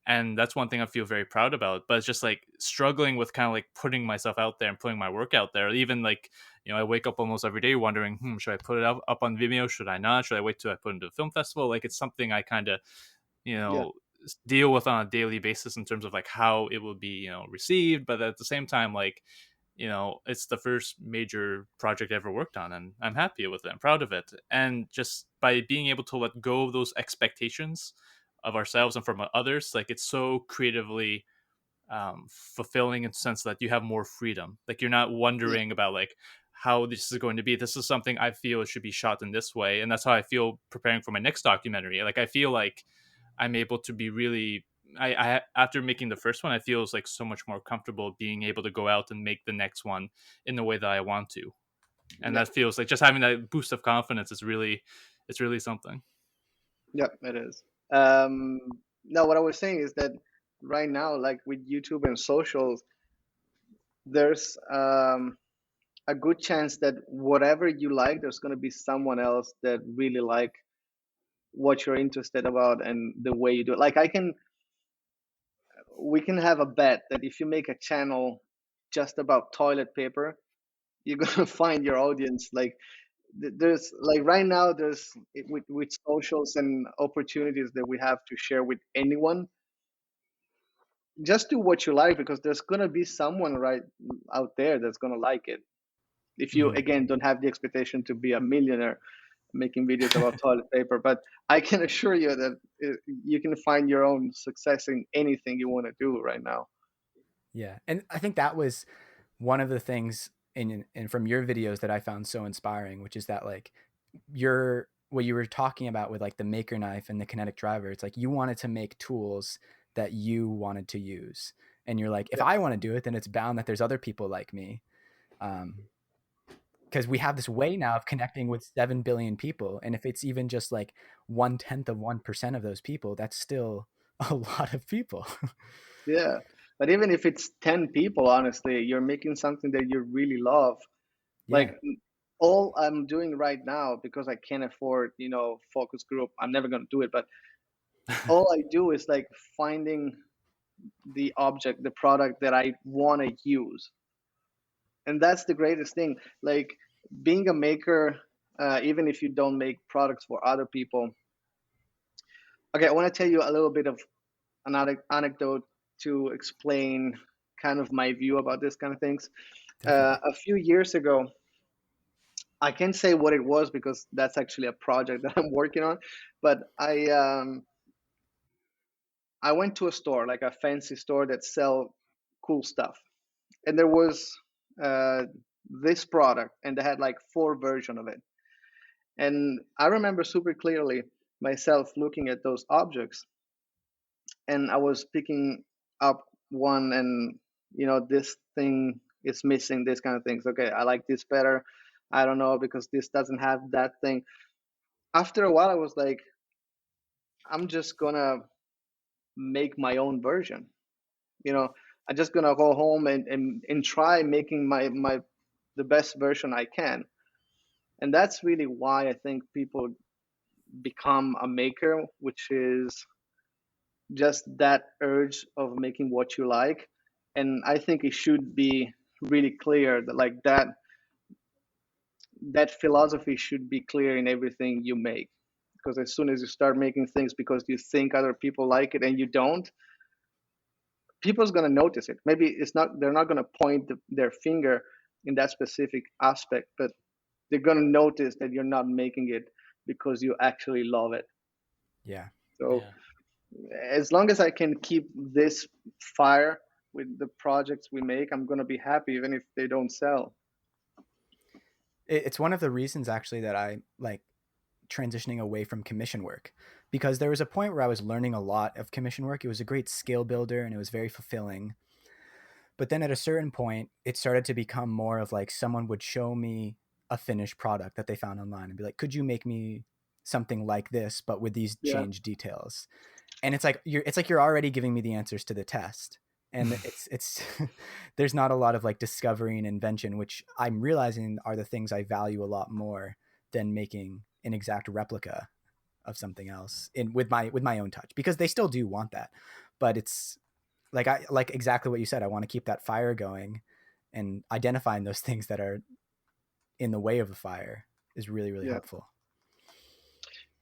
And that's one thing I feel very proud about. But it's just like struggling with kind of like putting myself out there and putting my work out there. Even like, I wake up almost every day wondering, should I put it up on Vimeo? Should I not? Should I wait till I put it into a film festival? Like it's something I kind of, you yeah, know, deal with on a daily basis in terms of like how it will be, received. But at the same time, like, it's the first major project I ever worked on, and I'm happy with it. I'm proud of it. And just by being able to let go of those expectations of ourselves and from others, like it's so creatively fulfilling in the sense that you have more freedom. Like you're not yeah, wondering about like how this is going to be. This is something I feel it should be shot in this way, and that's how I feel preparing for my next documentary. Like I feel like I'm able to be really. I after making the first one, I feel it's like so much more comfortable being able to go out and make the next one in the way that I want to, and yeah, that feels like just having that boost of confidence is really, it's really something. yeah. It is. Um, no, what I was saying is that right now, like with YouTube and socials, there's a good chance that whatever you like, there's going to be someone else that really like what you're interested about and the way you do it. Like we can have a bet that if you make a channel just about toilet paper, you're gonna find your audience. Like there's like right now, there's with socials and opportunities that we have to share with anyone. Just do what you like because there's gonna be someone right out there that's gonna like it. If you Mhm. again don't have the expectation to be a millionaire making videos about toilet paper, but I can assure you that you can find your own success in anything you want to do right now. Yeah. And I think that was one of the things in from your videos that I found so inspiring, which is that like your what you were talking about with like the maker knife and the kinetic driver, it's like you wanted to make tools that you wanted to use. And you're like, if Yeah, I want to do it, then it's bound that there's other people like me. Because we have this way now of connecting with 7 billion people. And if it's even just like 1/10 of 1% of those people, that's still a lot of people. yeah. But even if it's 10 people, honestly, you're making something that you really love. Like Yeah. all I'm doing right now, because I can't afford, focus group, I'm never going to do it. But all I do is like finding the object, the product that I want to use. And that's the greatest thing. Like being a maker, even if you don't make products for other people. Okay, I want to tell you a little bit of another anecdote to explain kind of my view about this kind of things. Definitely. A few years ago, I can't say what it was because that's actually a project that I'm working on. But I went to a store, like a fancy store that sell cool stuff, and there was uh, this product, and they had like four version of it. And I remember super clearly myself looking at those objects, and I was picking up one, and this thing is missing this kind of things. Okay, I like this better. I don't know because this doesn't have that thing. After a while, I was like, I'm just gonna make my own version. You know, I'm just gonna go home and try making my the best version I can. And that's really why I think people become a maker, which is just that urge of making what you like. And I think it should be really clear that like that philosophy should be clear in everything you make. Because as soon as you start making things because you think other people like it and you don't, people's going to notice it. Maybe it's not, they're not going to point their finger in that specific aspect, but they're going to notice that you're not making it because you actually love it. Yeah. So Yeah. as long as I can keep this fire with the projects we make, I'm going to be happy even if they don't sell. It's one of the reasons actually that I like transitioning away from commission work, because there was a point where I was learning a lot of commission work. It was a great skill builder and it was very fulfilling. But then at a certain point, it started to become more of like someone would show me a finished product that they found online and be like, could you make me something like this, but with these Yeah. changed details? And it's like you're already giving me the answers to the test. And it's there's not a lot of like discovery and invention, which I'm realizing are the things I value a lot more than making an exact replica of something else in with my own touch, because they still do want that. But it's like I like exactly what you said. I want to keep that fire going, and identifying those things that are in the way of the fire is really, really Yeah. helpful.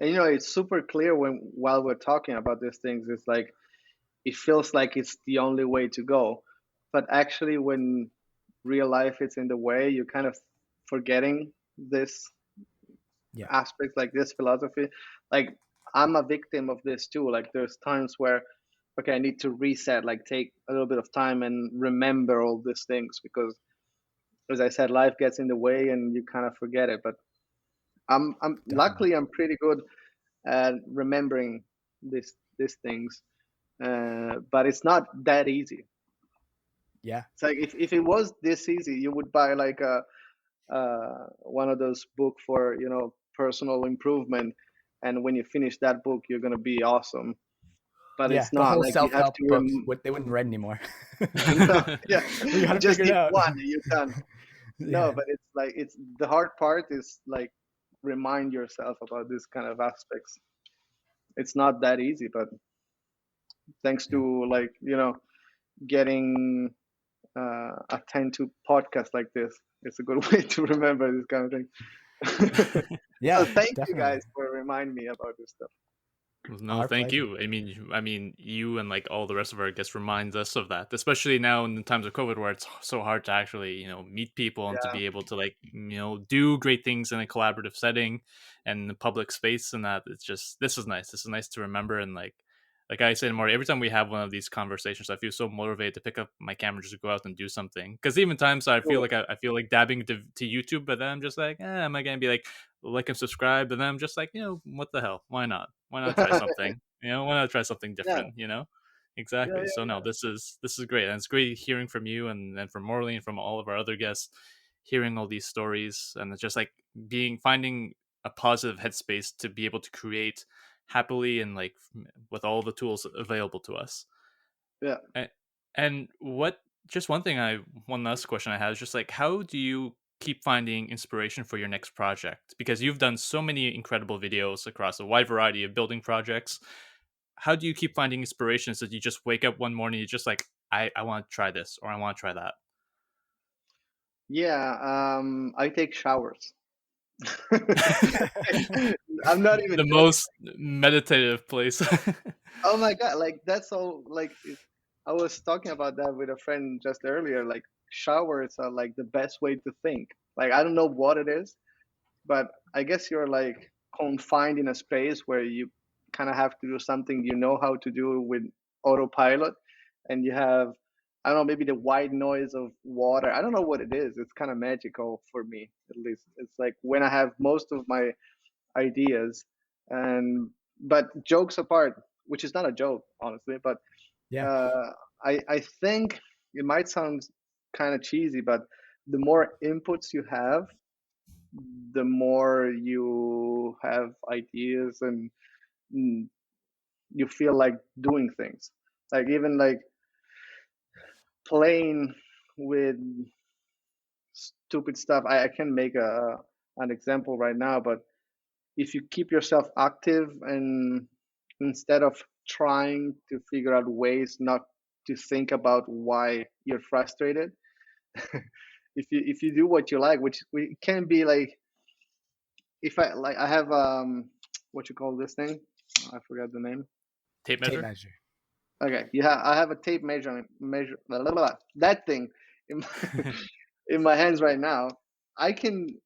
And it's super clear while we're talking about these things, it's like it feels like it's the only way to go. But actually when real life is in the way, you're kind of forgetting this Yeah. aspect, like this philosophy. Like I'm a victim of this too. Like there's times where okay, I need to reset, like take a little bit of time and remember all these things because as I said, life gets in the way and you kind of forget it. But I'm Definitely. luckily I'm pretty good at remembering these things, but it's not that easy. Yeah. It's like if it was this easy, you would buy like a one of those book for personal improvement, and when you finish that book, you're gonna be awesome. But Yeah. it's The not whole like you have self-help to books, what they wouldn't read anymore. no, yeah, We got you to just figure it need out. one and you're done. No, Yeah. but it's like it's the hard part is like remind yourself about this kind of aspects. It's not that easy, but thanks Yeah. to like getting attend to podcasts like this, it's a good way to remember this kind of thing. So Yeah, thank you definitely. guys for reminding me about this stuff. No, Our thank pleasure. you. I mean, you and like all the rest of our guests reminds us of that, especially now in the times of COVID, where it's so hard to actually, meet people and to Yeah, be able to like, do great things in a collaborative setting and the public space. And that it's just this is nice. This is nice to remember. And like I said, more every time we have one of these conversations, I feel so motivated to pick up my camera just to go out and do something. Because even times I feel cool. like I feel like dabbing to YouTube, but then I'm just like, am I gonna be like and subscribe? And then I'm just like, what the hell? Why not? Why not try something? Why not try something Yeah, different? yeah, Exactly. So yeah, no, this is great, and it's great hearing from you and from Morley and from all of our other guests, hearing all these stories, and it's just like finding a positive headspace to be able to create happily and like with all the tools available to us. yeah. A- And what just one last question I have is just like how do you keep finding inspiration for your next project? Because you've done so many incredible videos across a wide variety of building projects. How do you keep finding inspirations that you just wake up one morning, you're just like, I want to try this or I want to try that? Yeah, I take showers. I'm not even The joking. most meditative place. Oh my God, like that's all like I was talking about that with a friend just earlier. Like showers are like the best way to think. Like I don't know what it is, but I guess you're like confined in a space where you kind of have to do something you know how to do with autopilot, and you have I don't know maybe the white noise of water. I don't know what it is. It's kind of magical for me at least. It's like when I have most of my ideas, and but jokes apart, which is not a joke honestly, but Yeah. uh, I think it might sound kind of cheesy, but the more inputs you have, the more you have ideas and mm, you feel like doing things. Like even like playing with stupid stuff. I can make an example right now, but if you keep yourself active and instead of trying to figure out ways not to think about why you're frustrated, if you do what you like, which we can be like if I like I have what you call this thing? I forgot the name. Tape Tape measure? measure. Okay, yeah, I have a tape measure blah, blah, blah, that thing in my, in my hands right now. I can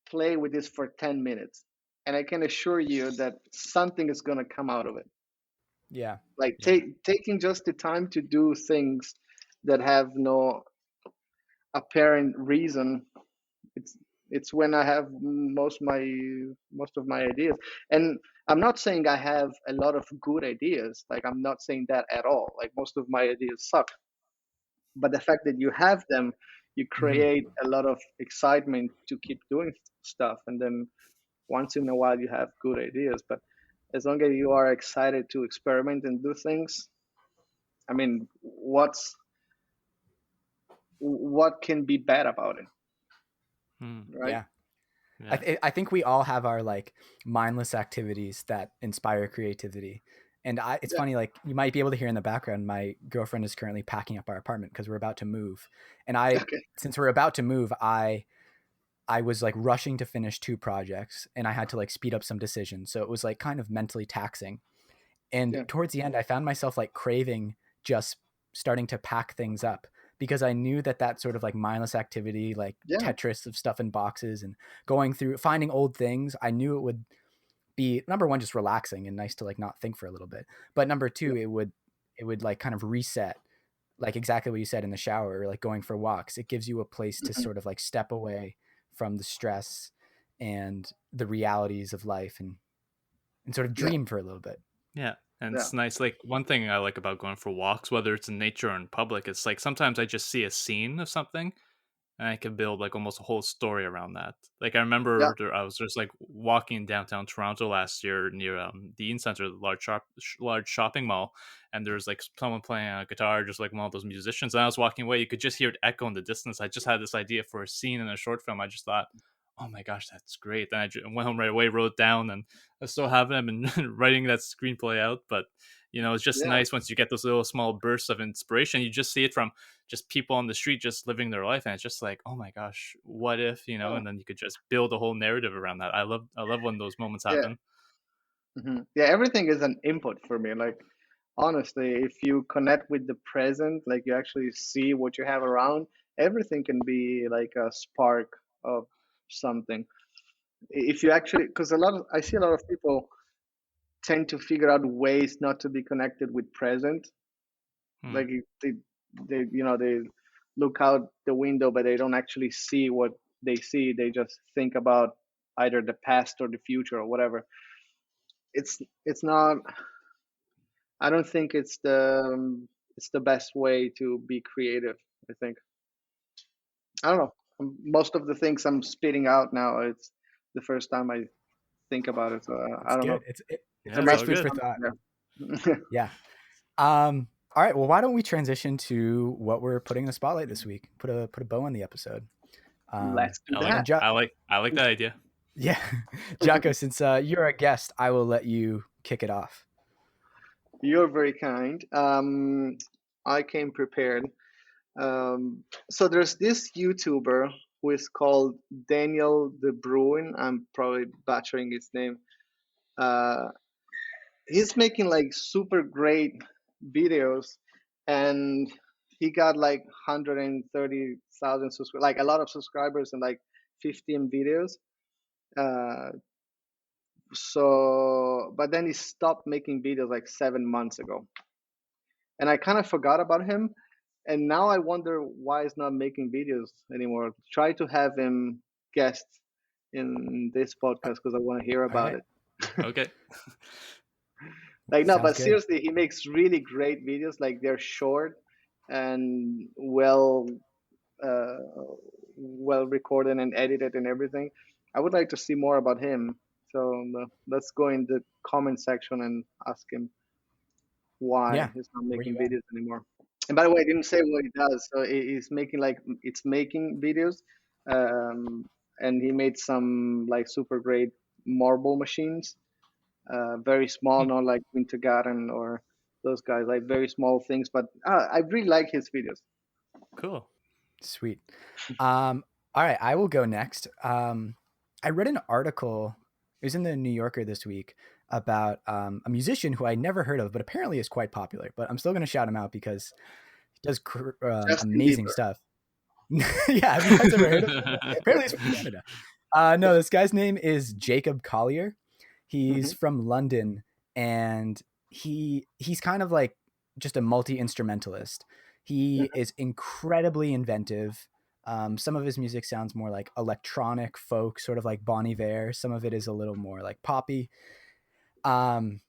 play with this for 10 minutes and I can assure you that something is going to come out of it. Yeah. Like Yeah. taking just the time to do things that have no apparent reason. It's when I have most of my ideas. And I'm not saying I have a lot of good ideas. Like I'm not saying that at all. Like most of my ideas suck. but the fact that you have them, you Mhm. create a lot of excitement to keep doing stuff, and then once in a while you have good ideas. But as long as you are excited to experiment and do things, I mean, what can be bad about it, Hmm. right? Yeah. Yeah. I think we all have our like mindless activities that inspire creativity. And it's Yeah. funny, like you might be able to hear in the background, my girlfriend is currently packing up our apartment because we're about to move. And Okay. since we're about to move, I was like rushing to finish two projects and I had to like speed up some decisions. So it was like kind of mentally taxing. And Yeah. towards the end, I found myself like craving just starting to pack things up because I knew that that sort of like mindless activity, like Yeah. Tetris of stuff in boxes and going through finding old things, I knew it would be number one, just relaxing and nice to like not think for a little bit. But number Yeah. two, it would like kind of reset, like exactly what you said in the shower or like going for walks. It gives you a place to Mhm. sort of like step away from the stress and the realities of life and sort of Yeah. dream for a little bit. Yeah. And Yeah. it's nice. Like one thing I like about going for walks, whether it's in nature or in public, it's like sometimes I just see a scene of something and I could build like almost a whole story around that. Like I Yeah. remember I was just like walking in downtown Toronto last year near the Eaton Center, the large shopping mall, and there was like someone playing a guitar, just like one of those musicians. And I was walking away, you could just hear it echo in the distance. I just had this idea for a scene in a short film. I just thought, oh my gosh, that's great. Then went home right away, wrote it down, and I still haven't been writing that screenplay out, but. It's just Yeah. nice once you get those little small bursts of inspiration. You just see it from just people on the street just living their life, and it's just like, oh my gosh, what if, Yeah. and then you could just build a whole narrative around that. I love when those moments Yeah. happen. Yeah. Everything is an input for me. Like, honestly, if you connect with the present, like you actually see what you have around, everything can be like a spark of something. If you actually, because I see a lot of people tend to figure out ways not to be connected with present. Hmm. Like they look out the window, but they don't actually see what they see. They just think about either the past or the future or whatever. It's not. I don't think it's the best way to be creative. I think I don't know. Most of the things I'm spitting out now, it's the first time I think about it. So I It's don't know. good. It's Yeah, There it's always all must be food for good. thought. something there. Yeah. All right. Well, why don't we transition to what we're putting in the spotlight this week? Put a bow on the episode. Um, Let's do I like and that. ja- I like that idea. yeah, Giaco, since you're a guest, I will let you kick it off. You're very kind. I came prepared. So there's this YouTuber who is called Daniel De Bruin. I'm probably butchering his name. Uh, he's making like super great videos, and he got like 130,000 subscribers, like a lot of subscribers and like 15 videos. Uh, but then he stopped making videos like 7 months ago, and I kind of forgot about him. And now I wonder why he's not making videos anymore. Try to have him guest in this Uh, podcast because I want to hear all about right. it. Okay. Like no, Sounds but good. seriously, he makes really great videos. Like they're short and uh, well recorded and edited and everything. I would like to see more about him. So let's go in the comment section and ask him why Yeah. he's not Where making you at? videos anymore. And by the way, I didn't say what he does. So he's making like it's making videos, um, and he made some like super great marble machines, very small, Hmm. not like Wintergarten or those guys, like very small things. But I really like his videos. Cool. Sweet. All right. I will go next. I read an article. It was in the New Yorker this week about a musician who I never heard of, but apparently is quite popular. But I'm still going to shout him out because he does Justin amazing Bieber. stuff. Yeah, have you guys ever heard of him? Apparently, he's from Canada. No, this guy's name is Jacob Collier. He's Hmm. from London, and he's kind of like just a multi instrumentalist. He is incredibly inventive. Some of his music sounds more like electronic folk, sort of like Bon Iver. Some of it is a little more like poppy. Um,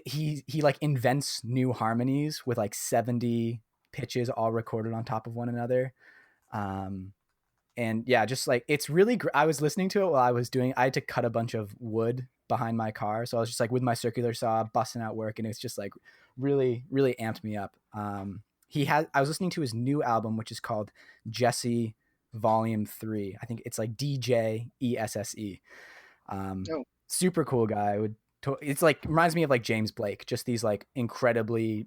he like invents new harmonies with like 70 pitches all recorded on top of one another. And yeah, just like it's really I was listening to it while I had to cut a bunch of wood behind my car, so I was just like with my circular saw busting out work, and it's just like really amped me up. I was listening to his new album, which is called Jesse Volume 3. I think it's like DJESSE. Oh. Super cool guy. It's like reminds me of like James Blake, just these like incredibly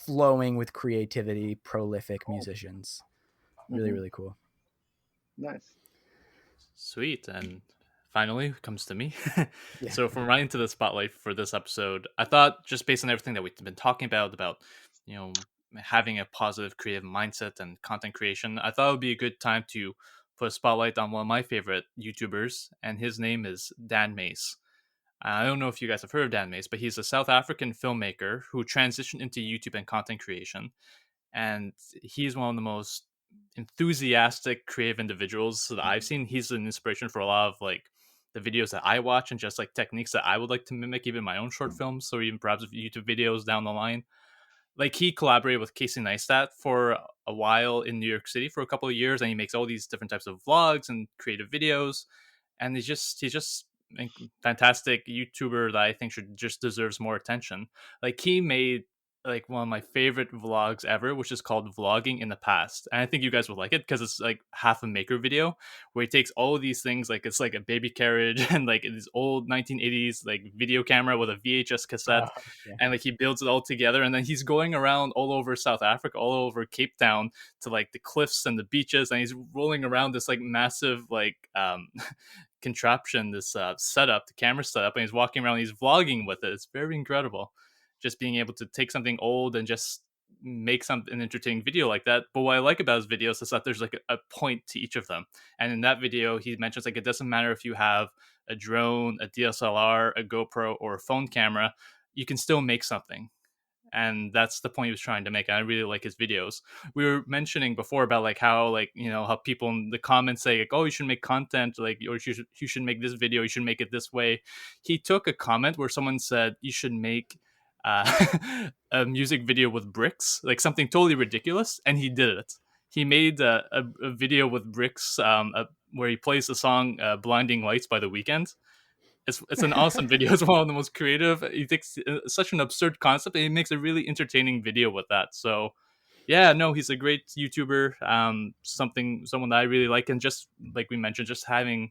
flowing with creativity, prolific musicians. Really cool. Nice. Sweet. And finally comes to me. Yeah. So from right into the spotlight for this episode, I thought just based on everything that we've been talking about, you know, having a positive creative mindset and content creation, I thought it would be a good time to put a spotlight on one of my favorite YouTubers, and his name is Dan Mace. I don't know if you guys have heard of Dan Mace, but he's a South African filmmaker who transitioned into YouTube and content creation. And he's one of the most enthusiastic, creative individuals that I've seen. He's an inspiration for a lot of like the videos that I watch and just like techniques that I would like to mimic, even my own short films, or even perhaps YouTube videos down the line. Like he collaborated with Casey Neistat for a while in New York City for a couple of years, and he makes all these different types of vlogs and creative videos. And he's just a fantastic YouTuber that I think should just deserves more attention. Like he made like one of my favorite vlogs ever, which is called Vlogging in the Past. And I think you guys would like it because it's like half a maker video where he takes all of these things, like it's like a baby carriage and like this old 1980s like video camera with a VHS cassette, Yeah. and like he builds it all together, and then he's going around all over South Africa, all over Cape Town, to like the cliffs and the beaches, and he's rolling around this like massive like contraption, this setup, the camera setup, and he's walking around, he's vlogging with it. It's very incredible, just being able to take something old and just make an entertaining video like that. But what I like about his videos is that there's like a point to each of them. And in that video, he mentions like it doesn't matter if you have a drone, a DSLR, a GoPro, or a phone camera, you can still make something. And that's the point he was trying to make. I really like his videos. We were mentioning before about like how like, you know, how people in the comments say like, oh, you should make content, like, or you should make this video, you should make it this way. He took a comment where someone said you should make a music video with bricks, like something totally ridiculous, and he did it. He made a video with bricks, where he plays the song "Blinding Lights" by The Weeknd. It's an awesome video. It's one of the most creative. He takes such an absurd concept and he makes a really entertaining video with that. So yeah, no, he's a great YouTuber. Someone that I really like, and just like we mentioned, just having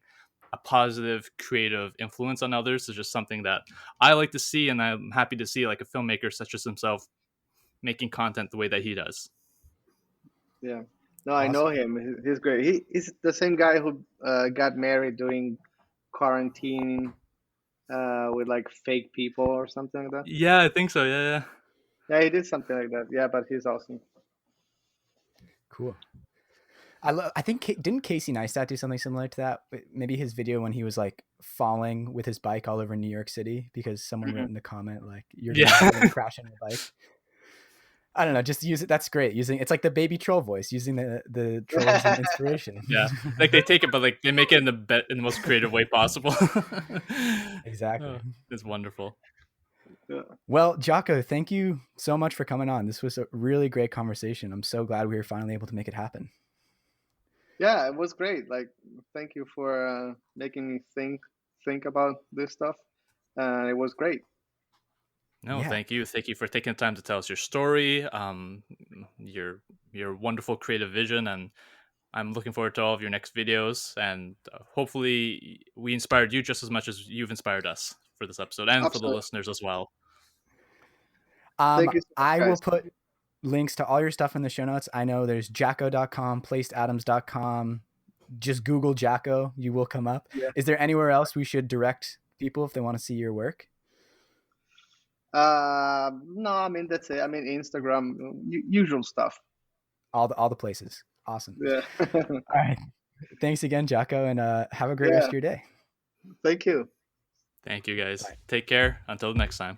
a positive creative influence on others is just something that I like to see, and I'm happy to see like a filmmaker such as himself making content the way that he does. Yeah. No, I know Awesome. him. He's great. He's the same guy who got married during quarantine with like fake people or something like that. Yeah, I think so. Yeah. Yeah, he did something like that. Yeah, but he's awesome. Cool. I think didn't Casey Neistat do something similar to that? Maybe his video when he was like falling with his bike all over New York City because someone wrote in the comment like you're gonna crash on your bike. I don't know, just use it. That's great. It's like the baby troll voice, using the troll as an inspiration. Yeah, like they take it, but like they make it in the most creative way possible. Exactly. Oh, it's wonderful. Yeah. Well, Giaco, thank you so much for coming on. This was a really great conversation. I'm so glad we were finally able to make it happen. Yeah, it was great. Like, thank you for making me think about this stuff. It was great. No, Yeah. thank you. Thank you for taking the time to tell us your story, your wonderful creative vision, and I'm looking forward to all of your next videos. And hopefully, we inspired you just as much as you've inspired us for this episode, and for the Absolutely. listeners as well. Thank you so much, I will guys. put links to all your stuff in the show notes. I know there's Giaco.com, placedadams.com. Just Google Giaco, you will come up. Yeah. Is there anywhere else we should direct people if they want to see your work? No, I mean that's it. I mean Instagram, usual stuff. All the places. Awesome. Yeah. All right. Thanks again, Giaco, and have a great rest of your day. Thank you. Thank you, guys. Bye. Take care. Until next time.